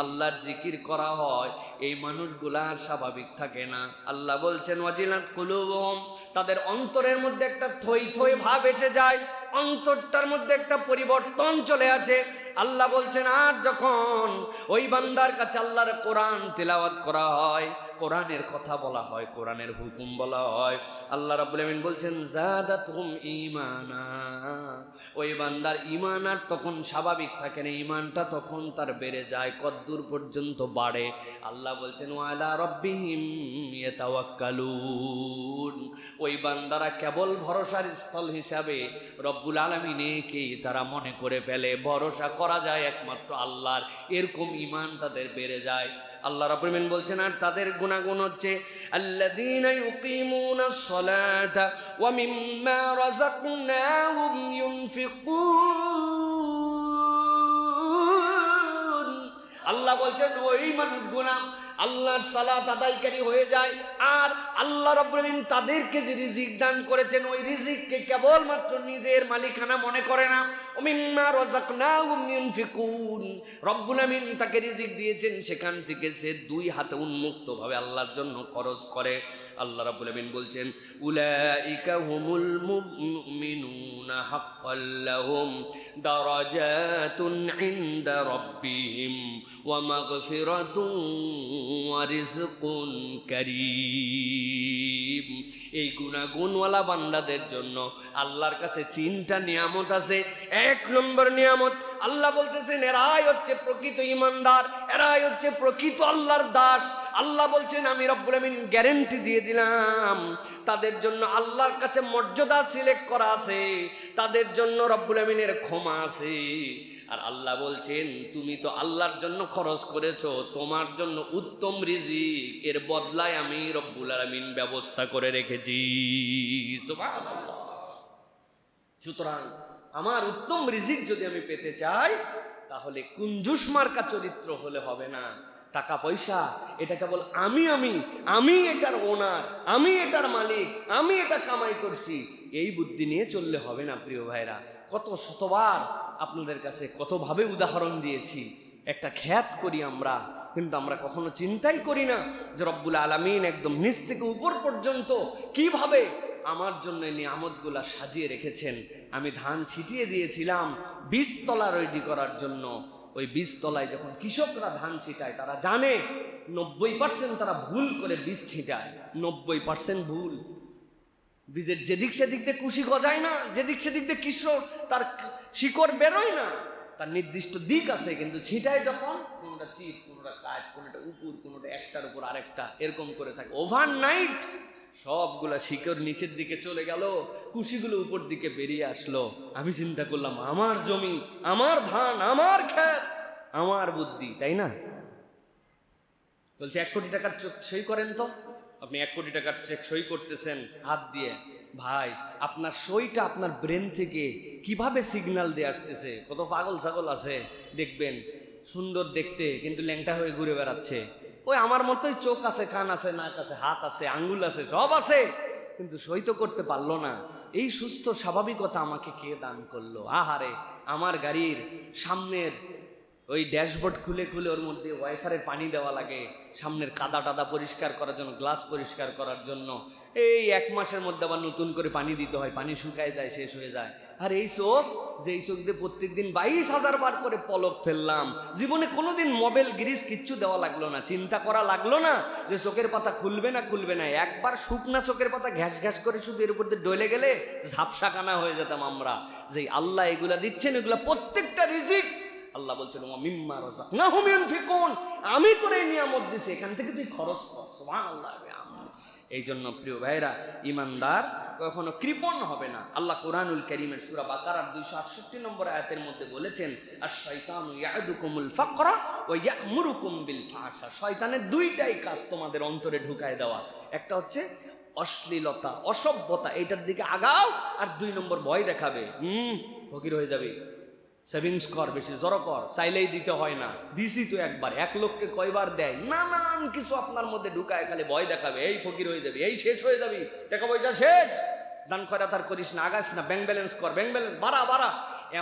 আল্লাহর জিকির করা হয় এই মানুষগুলার স্বাভাবিক থাকে না। আল্লাহ বলছেন ওয়াজিলাত কুলুবুহুম, তাদের অন্তরের মধ্যে একটা থই থই ভাব এসে যায়, অন্তরটার মধ্যে একটা পরিবর্তন চলে আসে। আল্লাহ বলছেন আর যখন ওই বান্দার কাছে আল্লাহর কোরআন তিলাওয়াত করা হয়, কোরআনের কথা বলা হয়, কোরআনের হুকুম বলা হয়, আল্লাহ রাব্বুল আলামিন বলছেন যাদাতুহুম ঈমানা, ওই বান্দার ঈমান আর তখন স্বাভাবিক থাকে না, ঈমানটা তখন তার বেড়ে যায়। কদ্দূর পর্যন্ত বাড়ে? আল্লাহ বলছেন ওয়া আলা রাব্বিহিম ইয়াতাওয়াক্কালুন, ওই বান্দারা কেবল ভরসার স্থল হিসাবে রব্বুল আলামিনকেই তারা মনে করে ফেলে। ভরসা করা যায় একমাত্র আল্লাহর, এরকম ঈমান তাদের বেড়ে যায়। আল্লাহ রাব্বুল আলামিন বলছেন আর তাদের গুণাগুণ হচ্ছে আল্লাযীনা ইউকিমুনাস সালাতা ওয়া মিম্মা রাযাকনাহুম ইউনফিকুন। আল্লাহ বলছেন ওই মানুষগুলো আল্লাহর সালাত আদায়কারী হয়ে যায় আর আল্লাহ রাব্বুল আলামিন তাদেরকে যে রিজিক দান করেছেন ওই রিজিককে কেবলমাত্র নিজের মালিকানা মনে করে না। মিম্মা রাযাকনাহুম ইউনফিকুন, রব্বুল আলামিন তাকে রিজিক দিয়েছেন, সেখান থেকে সে দুই হাতে উন্মুক্তভাবে আল্লাহর জন্য খরচ করে। আল্লাহ রাব্বুল আলামিন বলছেন উলাইকা হুমুল মুমিনুনা হাক্কাল লাহুম দারাজাতুন ইনদা রাব্বিহিম ওয়া মাগফিরাতুন ওয়া রিজকুন কারীম। এই গুণাগুণওয়ালা বান্দাদের জন্য আল্লাহর কাছে তিনটা নিয়ামত আছে। এক নম্বর নিয়ামত, আল্লাহ বলতেছেন এরাই হচ্ছে প্রকৃত ঈমানদার, এরাই হচ্ছে প্রকৃত আল্লাহর দাস। আল্লাহ বলছেন আমি রব্বুল আমিন গ্যারান্টি দিয়ে দিলাম তাদের জন্য আল্লাহর কাছে মর্যাদা সিলেক্ট করা আছে, তাদের জন্য রব্বুল আমিনের ক্ষমা আছে। আর আল্লাহ বলছেন তুমি তো আল্লাহর জন্য খরচ করেছো, তোমার জন্য উত্তম রিজিক এর বদলায় আমি রব্বুল আমিন ব্যবস্থা করে রেখেছি। সুবহানাল্লাহ। সুতরাং আমার উত্তম রিজিক যদি আমি পেতে চাই তাহলে কুঞ্জুস মার্কা চরিত্র হলে হবে না। টাকা পয়সা এটা কেবল আমি এটার ওনার, আমি এটার মালিক, আমি এটা কামাই করছি, এই বুদ্ধি নিয়ে চললে হবে না। প্রিয় ভাইরা, কত শতবার আপনাদের কাছে কতভাবে উদাহরণ দিয়েছি। একটা খ্যাত করি আমরা, কিন্তু আমরা কখনো চিন্তাই করি না যে রব্বুল আলামিন একদম নিচ থেকে উপর পর্যন্ত কিভাবে আমার জন্য নিয়ামতগুলা সাজিয়ে রেখেছেন। আমি ধান ছিটিয়ে দিয়েছিলাম বীজতলা রেডি করার জন্য। ওই বীজতলায় যখন কৃষকরা ধান ছিটায় তারা জানে 90% তারা ভুল করে বীজ ছিটায়, 90% ভুল। বীজের যেদিক সেদিক দিয়ে কুশি গজায় না, যেদিক সেদিক দিয়ে কৃষক তার শিকড় বেরোয় না, তার নির্দিষ্ট দিক আছে, কিন্তু ছিটায় যখন কোনোটা চিপ, কোনোটা কাঠ, কোনোটা উপর, কোনোটা একটার উপর আরেকটা এরকম করে থাকে। ওভারনাইট সবগুলা শিকড় নিচের দিকে চলে গেল, কুশিগুলো উপর দিকে বেরিয়ে আসলো। আমি চিন্তা করলাম আমার জমি, আমার ধান, আমার ক্ষেত, আমার বুদ্ধি, তাই না? বলছে 1 কোটি টাকার চেক সই করেন তো। আপনি 1 কোটি টাকার চেক সই করতেছেন হাত দিয়ে। ভাই আপনার সইটা আপনার ব্রেন থেকে কিভাবে সিগন্যাল দিয়ে আসতেছে? কত পাগল ছাগল আছে দেখবেন, সুন্দর দেখতে কিন্তু ল্যাংটা হয়ে ঘুরে বেড়াচ্ছে। ওই আমার মতোই চোখ আছে, কান আছে, নাক আছে, হাত আছে, আঙ্গুল আছে, সব আছে, কিন্তু সই তো করতে পারলো না। এই সুস্থ স্বাভাবিকতা আমাকে কে দান করলো? আহারে, আমার গাড়ির সামনের ওই ড্যাশবোর্ড খুলে খুলে ওর মধ্যে ওয়াইফারের পানি দেওয়া লাগে, সামনের কাদা টাদা পরিষ্কার করার জন্য, গ্লাস পরিষ্কার করার জন্য। এই 1 মাসের মধ্যে আবার নতুন করে পানি দিতে হয়, পানি শুকায় যায়, শেষ হয়ে যায়। আর এই চোখ, যে এই চোখ দিয়ে প্রত্যেকদিন 22,000 বার করে পলক ফেললাম, জীবনে কোনোদিন মোবাইল গ্রিজ কিচ্ছু দেওয়া লাগলো না, চিন্তা করা লাগলো না যে চোখের পাতা খুলবে না খুলবে না। একবার শুকনা চোখের পাতা ঘ্যাস ঘ্যাস করে শুধু এর উপর দিয়ে ডলে গেলে ঝাপসা কানা হয়ে যেতাম আমরা। যে আল্লাহ এগুলা দিচ্ছেন, এগুলা প্রত্যেকটা রিজিক আল্লাহ বলছেন মিম্মা রাযাকনাহুম ইউনফিকুন, আমি তোর এই নিয়ামত দিছি, এখান থেকে তুই খরচ কর। সুবহানাল্লাহ। এই জন্য প্রিয় ভাইরা, ইমানদার কখনো কৃপণ হবে না। আল্লাহ কোরআনুল কারীমের সূরা বাকারার 268 নম্বর আয়াতের মধ্যে বলেছেন আশ-শাইতানু ইয়া'দুকুমুল ফাকরা ওয়া ইয়া'মুরুকুম বিল ফাহশা। শয়তানের দুইটাই কাজ তোমাদের অন্তরে ঢুকায় দেওয়া। একটা হচ্ছে অশ্লীলতা, অসভ্যতা, এইটার দিকে আগাও, আর 2 নম্বর ভয় দেখাবে, ফকির হয়ে যাবে, সেভিংস কর, বেশি জড়ো কর, চাইলেই দিতে হয় না, দিছি তো একবার। 1 লোককে কয়বার দেয়? নানান কিছু আপনার মধ্যে ঢুকায় খালি ভয় দেখাবে, এই ফকির হয়ে যাবে, এই শেষ হয়ে যাবি, টাকা পয়সা শেষ, দান খয়রাত আর করিস না, আগাস না, ব্যাংক ব্যালেন্স কর, ব্যাংক ব্যালেন্স বাড়া।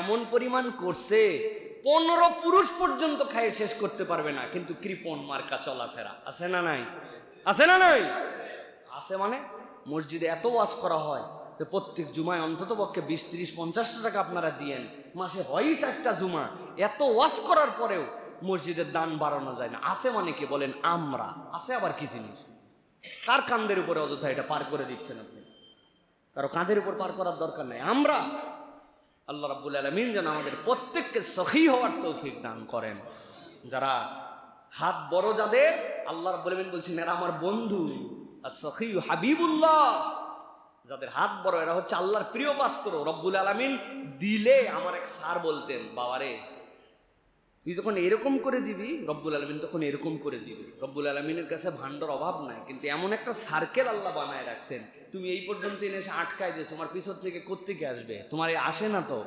এমন পরিমাণ করছে 15 পুরুষ পর্যন্ত খাইয়ে শেষ করতে পারবে না, কিন্তু কৃপণ মার্কা চলাফেরা আছে না নাই? আছে না নাই? আছে। মানে মসজিদে এত ওয়াজ করা হয় যে প্রত্যেক জুমায় অন্তত পক্ষে 20, 30, 50 টাকা আপনারা দিয়েন, মাসে হয়ই 4টা জুমা। এত ওয়াজ করার পরেও মসজিদের দান বাড়ানো যায় না। আছে মানে কি বলেন? আমরা। আছে আবার কি জিনিস? কার কাঁধের উপরে অযথা এটা পার করে দিচ্ছেন আপনি? কারো কাঁধের উপর পার করার দরকার নাই। আমরা। আল্লাহ রাব্বুল আলামিন যেন আমাদের প্রত্যেককে সখী হওয়ার তৌফিক দান করেন। যারা হাত বড়, যাদের আল্লাহ রাব্বুল আলামিন বলছেন এরা আমার বন্ধু, আর-সখী হাবিবুল্লাহ, যাদের হাত বড় এরা হচ্ছে আল্লাহর প্রিয় পাত্র। রব্বুল আলামিন দিলে, আমার এক স্যার বলতেন, বাবারে তুই যখন এরকম করে দিবি রব্বুল আলামিন তখন এরকম করে দিবি। রব্বুল আলামিনের কাছে ভান্ডার অভাব নাই, কিন্তু এমন একটা সার্কেল আল্লাহ বানায় রাখছেন, তুমি এই পর্যন্ত এনে এসে আটকায় দিয়েছো, তোমার পিছন থেকে কোত্থেকে আসবে? তোমার এই আসে না তো।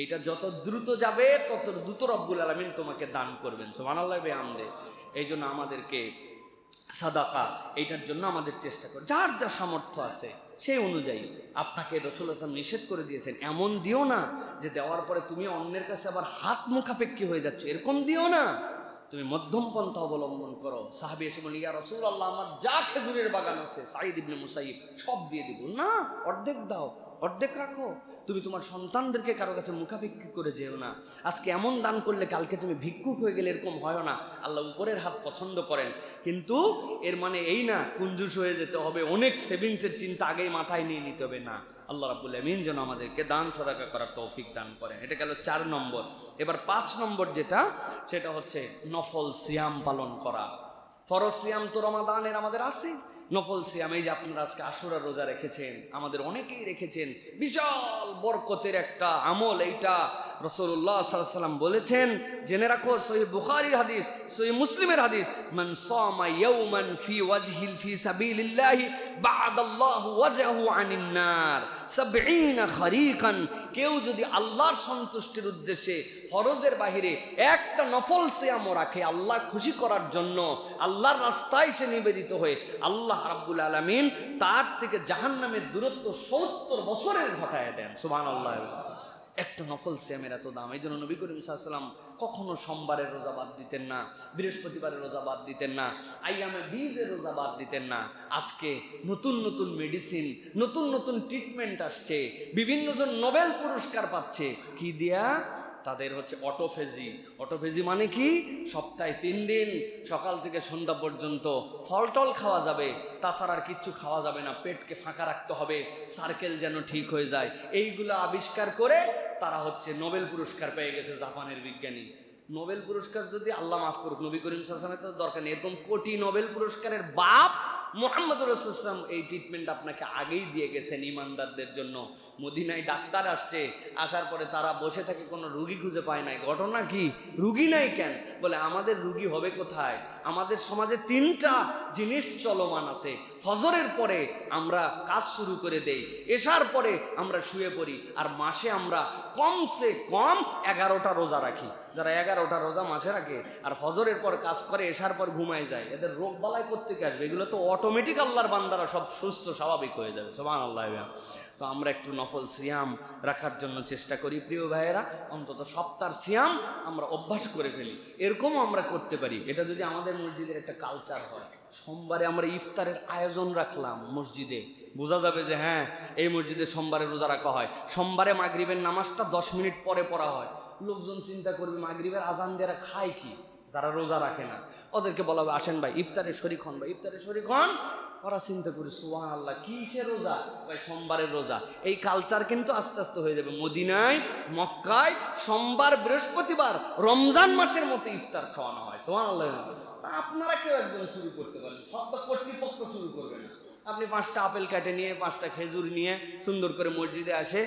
এইটা যত দ্রুত যাবে তত দ্রুত রব্বুল আলামিন তোমাকে দান করবেন। সুবহানাল্লাহ বিহামদে। এই জন্য আমাদেরকে সাদাকা, এইটার জন্য আমাদের চেষ্টা করি। যার যা সামর্থ্য আছে সেই অনুযায়ী। আপনাকে রাসূলুল্লাহ সাল্লাল্লাহু আলাইহি ওয়াসাল্লাম নিষেধ করে দিয়েছেন, এমন দিও না যে দেওয়ার পরে তুমি অন্যের কাছে আবার হাত মুখাপেক্ষী হয়ে যাচ্ছ, এরকম দিও না। তুমি মধ্যম পন্থা অবলম্বন করো। সাহাবী এসে বললেন, ইয়া রাসূলুল্লাহ, আমার যা খেজুরের বাগান আছে, সাঈদ ইবনে মুসাইয়িব, সব দিয়ে দিব। না, অর্ধেক দাও, অর্ধেক রাখো। তুমি তোমার সন্তানদেরকে কারো কাছে মুখাপেক্ষী করে যেও না। আজকে এমন দান করলে কালকে তুমি ভিক্ষুক হয়ে গেলে, এরকম হয় না। আল্লাহ উপরের হাত পছন্দ করেন, কিন্তু এর মানে এই না কুঞ্জুস হয়ে যেতে হবে, অনেক সেভিংসের চিন্তা আগেই মাথায় নিয়ে নিতে হবে না। আল্লাহ রাব্বুল আমিন যেন আমাদেরকে দান সাদাকা করার তৌফিক দান করেন। এটা গেল 4 নম্বর। এবার 5 নম্বর যেটা, সেটা হচ্ছে নফল সিয়াম পালন করা। ফরজ সিয়াম তো রমাদানের আমাদের আছে, নফল সিয়াম এই যে আপনারা আজকে আশুরা রোজা রেখেছেন, আমাদের অনেকেই রেখেছেন, বিশাল বরকতের একটা আমল এইটা। রাসূলুল্লাহ সাল্লাল্লাহু আলাইহি ওয়াসাল্লাম বলেছেন, জেনে রাখো, সহিহ বুখারীর হাদিস, সহিহ মুসলিমের হাদিস, মান সামা ইয়াওমান ফি ওয়াজহিল ফি সাবিলিল্লাহি বা'দাল্লাহু ওয়াজহু আনিন নার 70 খরিকান। কেউ যদি আল্লাহর সন্তুষ্টির উদ্দেশ্যে ফরজের বাহিরে একটা নফল সিয়ামও রাখে, আল্লাহ খুশি করার জন্য, আল্লাহর রাস্তায় সে নিবেদিত হয়ে, আল্লাহ রাব্বুল আলামিন তার থেকে জাহান্নামের দূরত্ব 70 বছরের ঘটায় দেন। সুবহানাল্লাহ। একটা নফল সিয়ামের এত দাম। এই জন্য নবী করিম সাল্লাল্লাহু আলাইহি ওয়াসাল্লাম কখনো সোমবারের রোজা বাদ দিতেন না, বৃহস্পতিবারের রোজা বাদ দিতেন না, আইয়ামে বীজের রোজা বাদ দিতেন না। আজকে নতুন নতুন মেডিসিন, নতুন নতুন ট্রিটমেন্ট আসছে, বিভিন্ন জন নোবেল পুরস্কার পাচ্ছে, কি দিয়া? তাদের হচ্ছে অটোফেজি। অটোফেজি মানে কি? সপ্তাহে 3 দিন সকাল থেকে সন্ধ্যা পর্যন্ত ফল টল খাওয়া যাবে, তাছাড়া আর কিচ্ছু খাওয়া যাবে না, পেটকে ফাঁকা রাখতে হবে, সার্কেল যেন ঠিক হয়ে যায়। এইগুলো আবিষ্কার করে তারা হচ্ছে নোবেল পুরস্কার পেয়ে গেছে, জাপানের বিজ্ঞানী। নোবেল পুরস্কার যদি আল্লাহ মাফ করুক, নবী করিম সাল্লাল্লাহু আলাইহি ওয়াসাল্লামের তো দরকার নেই, এরকম কোটি নোবেল পুরস্কারের বাপ মুহাম্মদুর রাসূলুল্লাহ সাল্লাল্লাহু আলাইহি ওয়াসাল্লাম এই ট্রিটমেন্ট আপনাকে আগেই দিয়ে গেছেন ইমানদারদের জন্য। মদিনায় ডাক্তার আসছে, আসার পরে তারা বসে থাকে, কোনো রুগী খুঁজে পায় নাই। ঘটনা কি? রুগী নাই কেন? বলে আমাদের রুগী হবে কোথায়? আমাদের সমাজে 3টা জিনিস চলমান আছে। ফজরের পরে আমরা কাজ শুরু করে দেই, এশার পরে আমরা শুয়ে পড়ি, আর মাসে আমরা কমসে কম 11টা রোজা রাখি। যারা 11টা রোজা মাসে রাখে আর ফজরের পর কাজ করে, এশার পর ঘুমায় যায়, এদের রোগ বালাই কোত্থেকে আসবে? এগুলো তো অটোমেটিক আল্লাহর বান্দারা সব সুস্থ স্বাভাবিক হয়ে যাবে। সুবহানাল্লাহ। তো আমরা একটু নফল সিয়াম রাখার জন্য চেষ্টা করি প্রিয় ভাইয়েরা, অন্তত সপ্তাহের সিয়াম আমরা অভ্যাস করে ফেলি। এরকমও আমরা করতে পারি, এটা যদি আমাদের মসজিদের একটা কালচার হয়। সোমবারে আমরা ইফতারের আয়োজন রাখলাম মসজিদে, বোঝা যাবে যে হ্যাঁ এই মসজিদে সোমবারে রোজা রাখা হয়। সোমবারে মাগরিবের নামাজটা 10 মিনিট পরে পড়া হয়। লোকজন চিন্তা করবে মাগরিবের আজান দেরা খায় কি, যারা রোজা রাখে না, ওদেরকে বলা হবে আসেন ভাই ইফতারে শরীক হন, ভাই ইফতারে শরীক হন। ওরা চিন্তা করি সুবহানাল্লাহ, কিসের রোজা? ভাই সোমবারের রোজা। এই কালচার কিন্তু আস্তে আস্তে হয়ে যাবে। মদিনায়, মক্কায় সোমবার, বৃহস্পতিবার রমজান মাসের মতো ইফতার খাওয়ানো হয়। সুবহানাল্লাহ। আপনারা কেউ একজন শুরু করতে পারেন, সপ্তাহ কর্তৃপক্ষ শুরু করবে না। আপনি 5টা আপেল কেটে নিয়ে, 5টা খেজুর নিয়ে সুন্দর করে মসজিদে আসে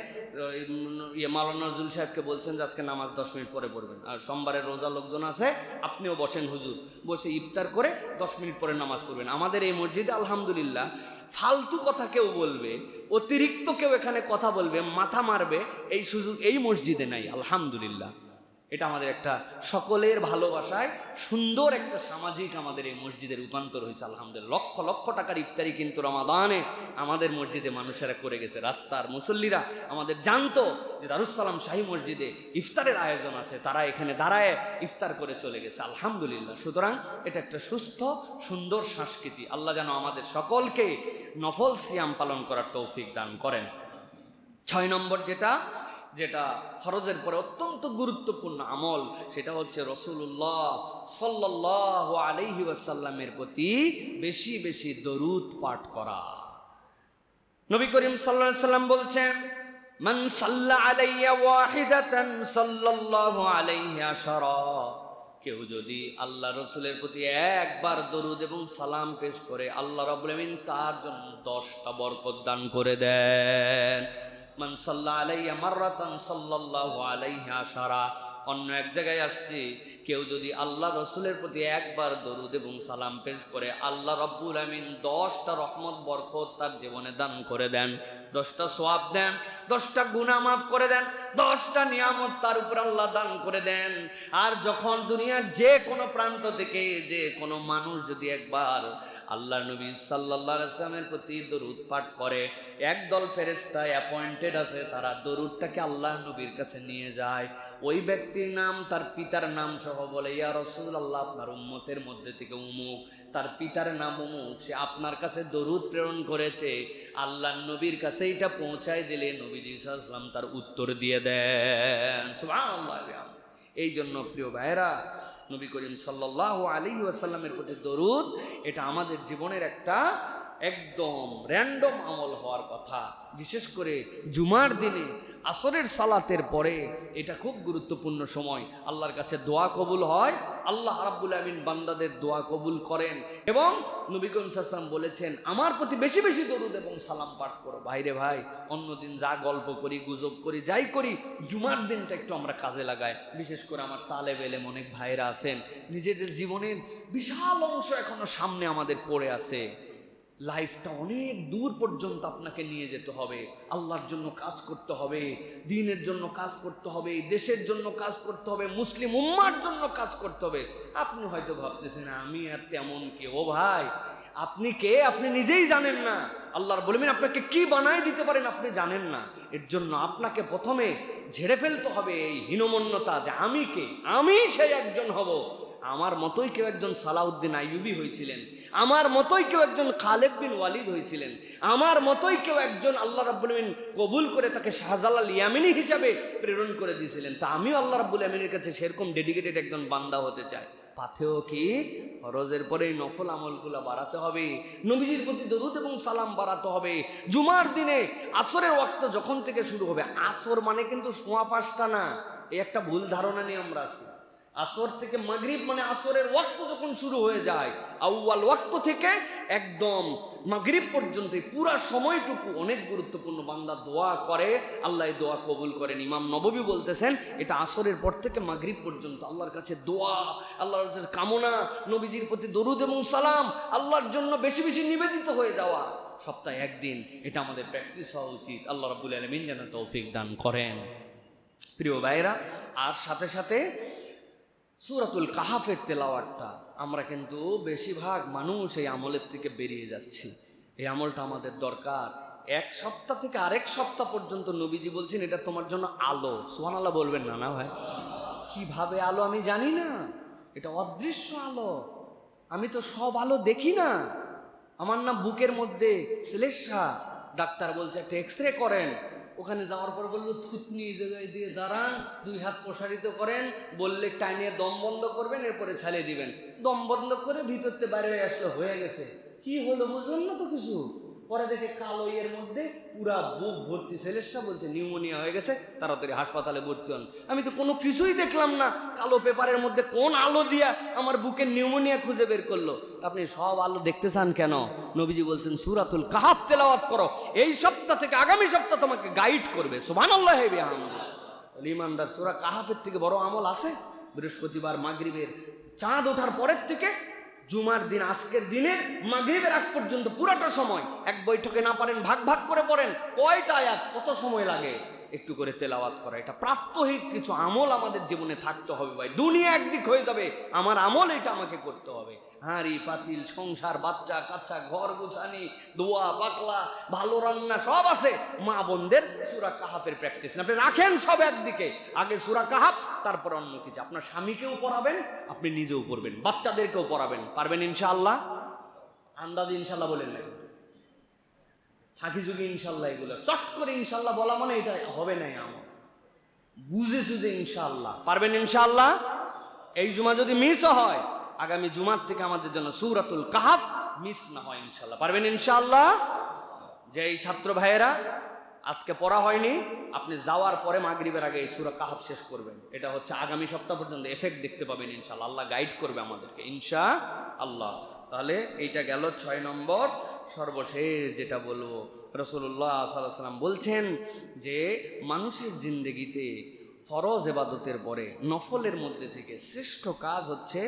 মাওলানা নজরুল সাহেবকে বলছেন যে আজকে নামাজ 10 মিনিট পরে পড়বেন, আর সোমবারের রোজা লোকজন আছে, আপনিও বসেন হুজুর, বসে ইফতার করে 10 মিনিট পরে নামাজ পড়বেন। আমাদের এই মসজিদে আলহামদুলিল্লাহ ফালতু কথা কেউ বলবে, অতিরিক্ত কেউ এখানে কথা বলবে, মাথা মারবে, এই সুযোগ এই মসজিদে নাই আলহামদুলিল্লাহ। এটা আমাদের একটা সকলের ভালোবাসায় সুন্দর একটা সামাজিক আমাদের এই মসজিদের রূপান্তর হয়েছে আলহামদুলিল্লাহ। লক্ষ লক্ষ টাকার ইফতারি কিন্তু রমাদানে আমাদের মসজিদে মানুষেরা করে গেছে। রাস্তার মুসল্লিরা আমাদের জানতো যে দারুস সালাম শাহী মসজিদে ইফতারের আয়োজন আছে, তারা এখানে দাঁড়ায় ইফতার করে চলে গেছে আলহামদুলিল্লাহ। সুতরাং এটা একটা সুস্থ সুন্দর সংস্কৃতি। আল্লাহ যেন আমাদের সকলকে নফল সিয়াম পালন করার তৌফিক দান করেন। 6 নম্বর যেটা ফরজের পরে অত্যন্ত গুরুত্বপূর্ণ আমল, সেটা হচ্ছে রাসূলুল্লাহ সাল্লাল্লাহু আলাইহি ওয়াসাল্লামের প্রতি বেশি বেশি দরুদ পাঠ করা। নবী করিম সাল্লাল্লাহু আলাইহি ওয়াসাল্লাম বলছেন, মান সাল্লা আলাইয়া ওয়াহিদাতান সাল্লাল্লাহু আলাইহি আশারা। কেউ যদি আল্লাহ রাসূলের প্রতি একবার দরুদ এবং সালাম পেশ করে, আল্লাহ রাব্বুল আমিন তার জন্য 10টা বরকত দান করে দেন। মান সাল্লা আলাইয়া মাররাতান সাল্লাল্লাহু আলাইহি আশারা। অন্য এক জায়গায় আসছে, কেউ যদি আল্লাহ রসুলের প্রতি একবার দরুদ এবং সালাম পেশ করে আল্লাহ রব্বুল আমিন 10টা রহমত বরকত তার জীবনে দান করে দেন, 10টা সওয়াব দেন, 10টা গুনাহ মাফ করে দেন, 10টা নিয়ামত তার উপর আল্লাহ দান করে দেন। আর যখন দুনিয়ার যে কোনো প্রান্ত থেকে যে কোনো মানুষ যদি একবার আল্লাহ নবী সাল্লাল্লাহু আলাইহি ওয়াসাল্লামের প্রতি দরুদ পাঠ করে, একদল ফেরেশতা অ্যাপয়েন্টেড আছে, তারা দরুদটাকে আল্লাহ নবীর কাছে নিয়ে যায়। ওই ব্যক্তির নাম, তার পিতার নাম সহ বলে, ইয়া রাসূলুল্লাহ, আপনার উম্মতের মধ্যে থেকে অমুক, তার পিতার নাম অমুক, সে আপনার কাছে দরুদ প্রেরণ করেছে। আল্লাহ নবীর কাছে এটা পৌঁছায় দিলে নবীজি সাল্লাল্লাহু আলাইহি ওয়াসাল্লাম তার উত্তর দিয়ে দেন। সুবহানাল্লাহ। এই জন্য প্রিয় ভাইরা, নবী করিম সাল্লাল্লাহু আলাইহি ওয়াসাল্লামের প্রতি দরুদ এটা আমাদের জীবনের একটা একদম র্যান্ডম আমল হওয়ার কথা। বিশেষ করে জুমার দিনে আসরের সালাতের পরে এটা খুব গুরুত্বপূর্ণ সময়, আল্লাহর কাছে দোয়া কবুল হয়, আল্লাহ রাব্বুল আমিন বান্দাদের দোয়া কবুল করেন। এবং নবী করিম সাল্লাল্লাহু আলাইহি ওয়াসাল্লাম বলেছেন, আমার প্রতি বেশি বেশি দরুদ এবং সালাম পাঠ করো। ভাইরে ভাই, অন্যদিন যা গল্প করি, গুজব করি, যাই করি, জুমার দিনটা একটু আমরা কাজে লাগাই। বিশেষ করে আমার তালেব এলেম অনেক ভাইরা আছেন, নিজেদের জীবনের বিশাল অংশ এখনো সামনে আমাদের পড়ে আছে। লাইফটা অনেক দূর পর্যন্ত আপনাকে নিয়ে যেতে হবে, আল্লাহর জন্য কাজ করতে হবে, দ্বীনের জন্য কাজ করতে হবে, দেশের জন্য কাজ করতে হবে, মুসলিম উম্মার জন্য কাজ করতে হবে। আপনি হয়তো ভাবতেছেন আমি আর তেমন কে। ও ভাই, আপনি কে আপনি নিজেই জানেন না। আল্লাহর বলবেন আপনাকে কি বানায় দিতে পারেন আপনি জানেন না। এর জন্য আপনাকে প্রথমে ঝেড়ে ফেলতে হবে এই হীনমন্যতা, যে আমি কে, আমি সেই একজন হব। আমার মতোই কেউ একজন সালাউদ্দিন আইয়ুবী হয়েছিলেন, আমার মতোই কেউ একজন খালেদ বিন ওয়ালিদ হয়েছিলেন, আমার মতোই কেউ একজন আল্লাহ রাব্বুল আমিন কবুল করে তাকে শাহজালাল ইয়ামিনী হিসাবে প্রেরণ করে দিয়েছিলেন। তা আমিও আল্লাহ রাব্বুল আমিনের কাছে সেরকম ডেডিকেটেড একজন বান্দা হতে চাই। পাথেও কি ফরজের পরে নফল আমলগুলো বাড়াতে হবে, নবীজির প্রতি দরুদ এবং সালাম বাড়াতে হবে। জুমার দিনে আসরের ওয়াক্ত যখন থেকে শুরু হবে, আসর মানে কিন্তু সোয়া 5টা না, এই একটা ভুল ধারণা নিয়ে আমরা আছি। আসর থেকে মাগরিব মানে আসরের ওয়াক্ত যখন শুরু হয়ে যায়, আউয়াল ওয়াক্ত থেকে একদম মাগরিব পর্যন্ত পুরা সময়টুকু অনেক গুরুত্বপূর্ণ। বান্দা দোয়া করে, আল্লাহ দোয়া কবুল করেন। ইমাম নববী বলতেছেন এটা আসরের পর থেকে মাগরিব পর্যন্ত আল্লাহর কাছে দোয়া, আল্লাহর কাছে কামনা, নবীজির প্রতি দরুদ এবং সালাম, আল্লাহর জন্য বেশি বেশি নিবেদিত হয়ে যাওয়া। সপ্তাহে একদিন এটা আমাদের প্র্যাকটিস হওয়া উচিত। আল্লাহ রাব্বুল আলামিন যেন তৌফিক দান করেন। প্রিয় ভাইরা, আর সাথে সাথে সূরাতুল কাহাফের তেলাওয়াতটা, আমরা কিন্তু বেশিরভাগ মানুষ এই আমলের থেকে বেরিয়ে যাচ্ছি। এই আমলটা আমাদের দরকার। এক সপ্তাহ থেকে আরেক সপ্তাহ পর্যন্ত নবীজি বলছেন এটা তোমার জন্য আলো। সুবহানাল্লাহ বলবেন না? না ভাই, কিভাবে আলো আমি জানি না, এটা অদৃশ্য আলো। আমি তো সব আলো দেখি না। আমার না বুকের মধ্যে শ্লেষ্মা, ডাক্তার বলছে একটা এক্সরে করেন। ওখানে যাওয়ার পর বললো থুতনি জায়গায় দিয়ে দাঁড়ান, 2 হাত প্রসারিত করেন, বললে টাইনে দম বন্ধ করবেন, এরপরে ছাড়িয়ে দিবেন। দম বন্ধ করে ভিতরতে বাইরে হয়ে আসলে হয়ে গেছে। কি হলো বুঝলেন না তো কিছু। পরে দেখে কালো এর মধ্যে পুরা বুক ভর্তি শ্লেষ্মা, বলছে নিউমোনিয়া হয়ে গেছে, তাড়াতাড়ি হাসপাতালে ভর্তি হন। আমি তো কোনো কিছুই দেখলাম না, কালো পেপারের মধ্যে কোন আলো দিয়া আমার বুকের নিউমোনিয়া খুঁজে বের করলো। আপনি সব আলো দেখতে চান কেন? নবীজি বলছেন সূরাতুল কাহাফ তেলাওয়াত করো, এই সপ্তাহ থেকে আগামী সপ্তাহ তোমাকে গাইড করবে। সুবহানাল্লাহ বিহামদিহি। ইমানদার, সূরা কাহাফের থেকে বড় আমল আছে? বৃহস্পতিবার মাগরিবের চাঁদ ওঠার পরের থেকে জুমার দিন আজকের দিনের মাগরিবের আগ পর্যন্ত পুরাটা সময় এক বৈঠকে না পারেন ভাগ ভাগ করে পড়েন। কয়টা আয়াত, কত সময় লাগে একটু করে তেলাওয়াত করা। এটা প্রাত্যহিক কিছু আমল আমাদের জীবনে থাকতে হবে ভাই। দুনিয়া একদিক হয়ে যাবে, আমার আমল এটা আমাকে করতে হবে। হাঁড়ি পাতিল, সংসার, বাচ্চা কাচ্চা, ঘর গুছানি, দোয়া পাকলা, ভালো রান্না সব আছে। মা বোনদের সূরা কাহাফের প্র্যাকটিস আপনি রাখেন সব একদিকে, আগে সূরা কাহাফ, তারপর অন্য কিছু। আপনার স্বামীকেও পড়াবেন, আপনি নিজেও পড়বেন, বাচ্চাদেরকেও পড়াবেন। পারবেন ইনশাআল্লাহ? আন্দাজে ইনশাআল্লাহ বলেন না, ফাঁকি যুগে ইনশাল্লাহ। এগুলো চট করে ইনশাল্লাহ বলা মানে এটা হবে না। আমার বুঝে সুঝে ইনশাল্লাহ পারবেন ইনশাল্লাহ। এই জুমা যদি মিসও হয়, আগামী জুমার থেকে আমাদের জন্য সূরাতুল কাহাফ মিস না হয় ইনশাল্লাহ। পারবেন ইনশাল্লাহ? যে এই ছাত্র ভাইয়েরা আজকে পড়া হয়নি, আপনি যাওয়ার পরে মাগরিবের আগে এই সূরা কাহাফ শেষ করবেন। এটা হচ্ছে আগামী সপ্তাহ পর্যন্ত এফেক্ট দেখতে পাবেন ইনশাল্লাহ। আল্লাহ গাইড করবে আমাদেরকে ইনশাআল্লাহ। তাহলে এইটা গেল 6 নম্বর। সর্বশেষ যেটা বলবো, রাসূলুল্লাহ সাল্লাল্লাহু আলাইহি ওয়াসাল্লাম বলছেন যে মানুষের জিন্দেগিতে ফরজ ইবাদতের পরে নফলের মধ্যে থেকে শ্রেষ্ঠ কাজ হচ্ছে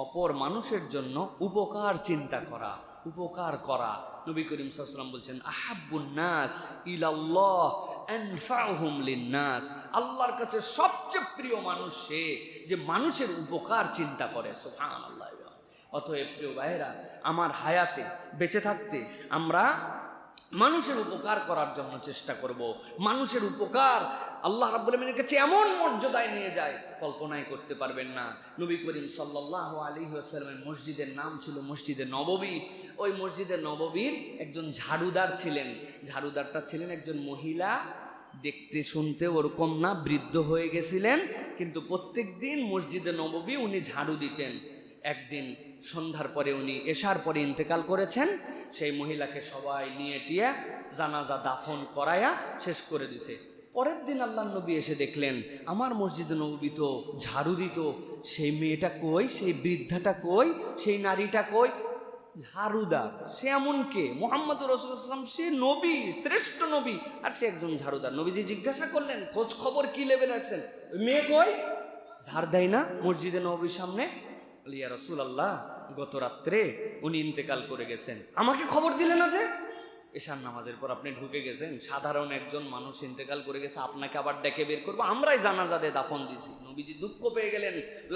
অপর মানুষের জন্য উপকার চিন্তা করা, উপকার করা। নবী করিম সাল্লাল্লাহু আলাইহি ওয়াসাল্লাম বলছেন, আহাব্বুন নাস ইলাল্লাহ আনফাউহুম লিন-নাস। আল্লাহর কাছে সবচেয়ে প্রিয় মানুষ সে যে মানুষের উপকার চিন্তা করে। সুবহানাল্লাহ। অতএব প্রিয় ভাইরা, আমার হায়াতে বেঁচে থাকতে আমরা মানুষের উপকার করার জন্য চেষ্টা করব। মানুষের উপকার আল্লাহ রাব্বুল আলামিনের কাছে এমন মর্যাদায় নিয়ে যায়, কল্পনাই করতে পারবেন না। নবী করিম সাল্লাল্লাহু আলাইহি ওয়াসাল্লামের মসজিদের নাম ছিল মসজিদে নববী। ওই মসজিদে নববীর একজন ঝাড়ুদার ছিলেন। ঝাড়ুদারটা ছিলেন একজন মহিলা, দেখতে শুনতে ওরকম না, বৃদ্ধ হয়ে গেছিলেন, কিন্তু প্রত্যেক দিন মসজিদে নববী উনি ঝাড়ু দিতেন। একদিন সন্ধ্যার পরে উনি এশার পরে ইন্তেকাল করেছেন। সেই মহিলাকে সবাই নিয়ে টিয়ে জানাজা দাফন করায়া শেষ করে দিছে। পরের দিন আল্লাহ নবী এসে দেখলেন আমার মসজিদে নববী তো ঝাড়ু দিত, সেই মেয়েটা কই, সেই বৃদ্ধাটা কই, সেই নারীটা কই? ঝাড়ুদার। সে এমন কে? মুহাম্মদুর রাসূলুল্লাহ সাল্লাল্লাহু আলাইহি ওয়াসাল্লাম, সে নবী, শ্রেষ্ঠ নবী, আর সে একজন ঝাড়ুদার। নবীজি জিজ্ঞাসা করলেন, খোঁজ খবর কি লেভেল রাখছেন? মেয়ে কই? ঝাড় দেয় না মসজিদে নববীর সামনে? ইয়া রাসূলুল্লাহ, গত রাত্রে উনি ইন্তেকাল করে গেছেন, আমাকে খবর দিলেন না যে? এশার নামাজের পর আপনি ঢুকে গেছেন, সাধারণ একজন মানুষ ইন্তেকাল করে গেছে, আপনাকে আবার ডেকে বের করবো? আমরাই জানাজা দিয়ে দাফন দিছি। নবীজি দুঃখ পেয়ে গেলেন,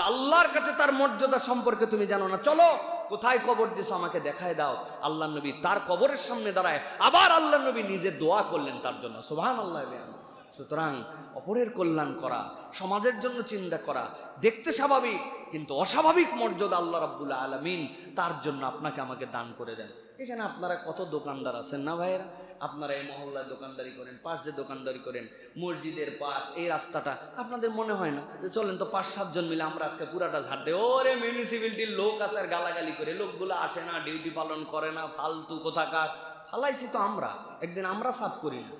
আল্লাহর কাছে তার মর্যাদা সম্পর্কে তুমি জানো না, চলো কোথায় কবর দিছো আমাকে দেখায় দাও। আল্লাহ নবী তার কবরের সামনে দাঁড়ায় আবার আল্লাহ নবী নিজে দোয়া করলেন তার জন্য। সুবহানাল্লাহ। সুতরাং অপরের কল্যাণ করা, সমাজের জন্য চিন্তা করা দেখতে স্বাভাবিক, কিন্তু অস্বাভাবিক মর্যাদা আল্লাহ রাব্বুল আলামিন তার জন্য আপনাকে আমাকে দান করে দেন। এখানে আপনারা কত দোকানদার আছেন না ভাইয়েরা? আপনারা এই মহল্লায় দোকানদারি করেন, পাশ দিয়ে দোকানদারি করেন, মসজিদের পাশ এই রাস্তাটা আপনাদের মনে হয় না যে চলেন তো 5-7 জন মিলে আমরা আজকে পুরাটা ঝাড় দেয়? ওরে মিউনিসিপ্যালিটির লোক আছে আর গালাগালি করে, লোকগুলো আসে না, ডিউটি পালন করে না, ফালতু কোথাকার। ফালাইছি তো আমরা, একদিন আমরা সাফ করি না।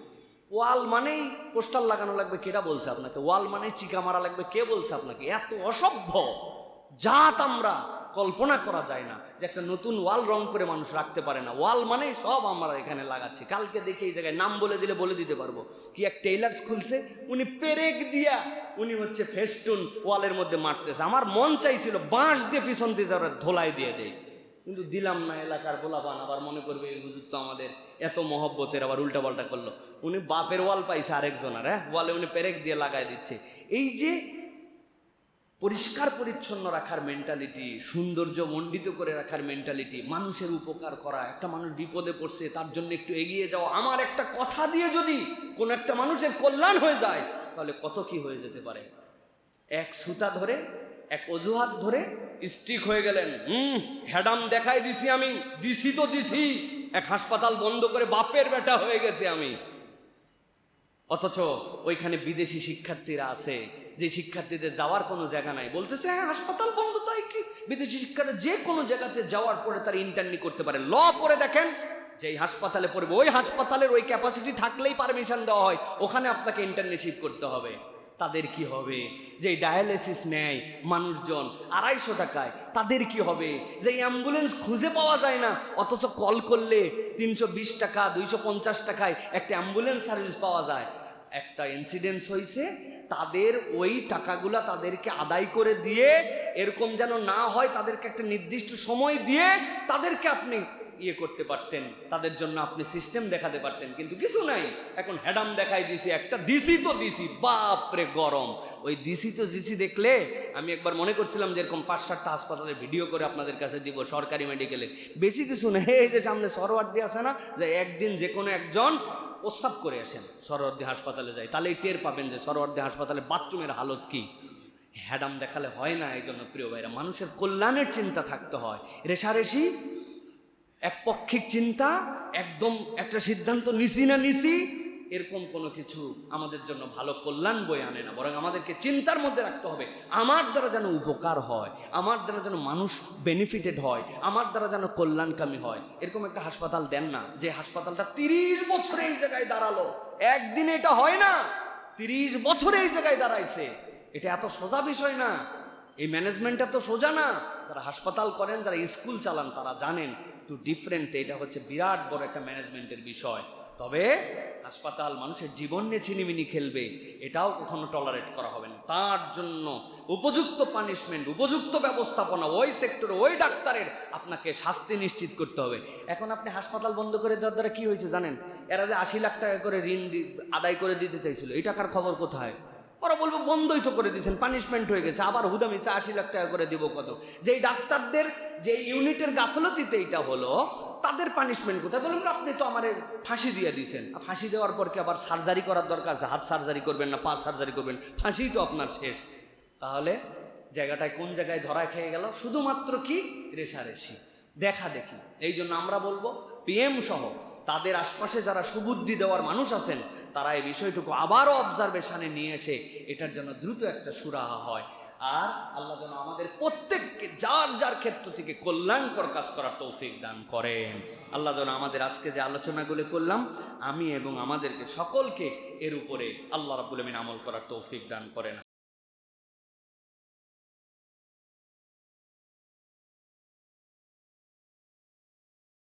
ওয়াল মানেই পোস্টার লাগানো লাগবে, কেটা বলছে আপনাকে? ওয়াল মানেই চিকা মারা লাগবে, কে বলছে আপনাকে? এত অসভ্য জাত আমরা, কল্পনা করা যায় না যে একটা নতুন ওয়াল রং করে মানুষ রাখতে পারে না। ওয়াল মানেই সব আমরা এখানে লাগাচ্ছি। কালকে দেখি এই জায়গায় নাম বলে দিলে বলে দিতে পারবো, কি এক টেইলার্স খুলছে, উনি পেরেক দিয়া উনি হচ্ছে ফেস্টুন ওয়ালের মধ্যে মারতেছে। আমার মন চাইছিল বাঁশ দিয়ে পিছন দিয়ে যারা ধোলাই দিয়ে দেয়, কিন্তু দিলাম না। এলাকার বোলাবান আবার মনে করবে এই হুজুর তো আমাদের এত মহব্বতের, আবার উল্টাপাল্টা করলো। উনি বাপের ওয়াল পাইছে আরেকজনের, ওয়ালে উনি পেরেক দিয়ে লাগাই দিচ্ছে। এই যে পরিষ্কার পরিচ্ছন্ন রাখার মেন্টালিটি, সৌন্দর্য মণ্ডিত করে রাখার মেন্টালিটি, মানুষের উপকার করা, একটা মানুষ বিপদে পড়ছে তার জন্য একটু এগিয়ে যাওয়া, আমার একটা কথা দিয়ে যদি কোনো একটা মানুষের কল্যাণ হয়ে যায় তাহলে কত কি হয়ে যেতে পারে। এক সুতা ধরে, এক অজুহাত ধরে স্ট্রিক হয়ে গেলেন, হ্যাডাম দেখাই দিছি আমি, দিছি তো দিছি, এক হাসপাতাল বন্ধ করে বাপের বেটা হয়ে গেছে আমি। অথচ ওইখানে বিদেশি শিক্ষার্থীরা আছে, যে শিক্ষার্থীদের যাওয়ার কোনো জায়গা নাই, বলতেছে হ্যাঁ হাসপাতাল বন্ধ, তাই কি? বিদেশি শিক্ষার্থী যে কোনো জায়গাতে যাওয়ার পরে তার ইন্টার্নি করতে পারে। ল পড়ে দেখেন, যে হাসপাতালে পড়বে ওই হাসপাতালের ওই ক্যাপাসিটি থাকলেই পারমিশন দেওয়া হয়, ওখানে আপনাকে ইন্টার্নশিপ করতে হবে। তাদের কি হবে? যে ডায়ালিসিস নেয় মানুষজন 250 টাকায়, তাদের কি হবে? যে অ্যাম্বুলেন্স খুঁজে পাওয়া যায় না, অথচ কল করলে 320 টাকা 250 টাকায় একটা অ্যাম্বুলেন্স সার্ভিস পাওয়া যায়। একটা ইনসিডেন্টস হয়েছে, তাদের ওই টাকাগুলা তাদেরকে আদায় করে দিয়ে, এরকম যেন না হয় তাদেরকে একটা নির্দিষ্ট সময় দিয়ে তাদেরকে আপনি ইয়ে করতে পারতেন, তাদের জন্য আপনি সিস্টেম দেখাতে পারতেন, কিন্তু কিছু নাই। এখন হ্যাডাম দেখাই দিছি একটা, দিছি তো দিছি, বাপরে গরম। ওই দিছি তো দিছি দেখলে আমি একবার মনে করছিলাম যে এরকম 5-7টা হাসপাতালে ভিডিও করে আপনাদের কাছে দিব, সরকারি মেডিকেলে। বেশি কিছু নেই, এই যে সামনে সরোয়ার্দী আছে না, যে একদিন যে কোনো একজন প্রস্রাব করে আসেন, সরোয়ার্দী হাসপাতালে যায়, তাহলেই টের পাবেন যে সরোয়ার্দী হাসপাতালে বাথরুমের হালত কি। হ্যাডাম দেখালে হয় না। এই জন্য প্রিয় ভাইরা, মানুষের কল্যাণের চিন্তা থাকতে হয়। রেশারেশি, একপক্ষিক চিন্তা, একদম একটা সিদ্ধান্ত নিছি না নিছি, এরকম কোনো কিছু আমাদের জন্য ভালো কল্যাণ বয়ে আনে না। বরং আমাদেরকে চিন্তার মধ্যে রাখতে হবে আমার দ্বারা যেন উপকার হয়, আমার দ্বারা যেন মানুষ বেনিফিটেড হয়, আমার দ্বারা যেন কল্যাণকামী হয়। এরকম একটা হাসপাতাল দেন না যে হাসপাতালটা 30 বছরে এই জায়গায় দাঁড়ালো। একদিনে এটা হয় না, 30 বছরে এই জায়গায় দাঁড়াইছে। এটা এত সোজা বিষয় না, এই ম্যানেজমেন্টটা তো সোজা না। যারা হাসপাতাল করেন, যারা স্কুল চালান, তারা জানেন টু ডিফারেন্ট। এটা হচ্ছে বিরাট বড় একটা ম্যানেজমেন্টের বিষয়। তবে হাসপাতাল মানুষের জীবন নিয়ে ছিনিমিনি খেলবে, এটাও কখনো টলারেট করা হবে না। তার জন্য উপযুক্ত পানিশমেন্ট, উপযুক্ত ব্যবস্থাপনা ওই সেক্টরে ওই ডাক্তারের আপনাকে শাস্তি নিশ্চিত করতে হবে। এখন আপনি হাসপাতাল বন্ধ করে দেওয়ার দ্বারা কি হয়েছে জানেন? এরা যে 80 লাখ টাকা করে ঋণ আদায় করে দিতে চাইছিল, এই টাকার খবর কোথায়? ওরা বলবো বন্ধই তো করে দিয়েছেন, পানিশমেন্ট হয়ে গেছে, আবার হুদামিছে 80 লাখ টাকা করে দিব কত? যেই ডাক্তারদের যে ইউনিটের গাফলতিতে এইটা হলো, তাদের পানিশমেন্ট কোথায়? বলুন, আপনি তো আমার ফাঁসি দিয়ে দিয়েছেন, ফাঁসি দেওয়ার পর কি আবার সার্জারি করার দরকার আছে? হাত সার্জারি করবেন না পা সার্জারি করবেন? ফাঁসি তো আপনার শেষ। তাহলে জায়গাটায় কোন জায়গায় ধরা খেয়ে গেল? শুধুমাত্র কি রেশারেশি, দেখা দেখি। এই জন্য আমরা বলবো পিএম সহ তাদের আশপাশে যারা সুবুদ্ধি দেওয়ার মানুষ আছেন, তারা এই বিষয়টুকু আবারও অবজারভেশনে নিয়ে এসে এটার জন্য দ্রুত একটা সুরাহা হয়। আর আল্লাহ যেন আমাদের প্রত্যেককে যার যার ক্ষেত্র থেকে কল্যাণকর কাজ করার তৌফিক দান করেন। আল্লাহ যেন আমাদের আজকে যে আলোচনাগুলো করলাম, আমি এবং আমাদেরকে সকলকে এর উপরে আল্লাহ রাব্বুল আমিন আমল করার তৌফিক দান করেন।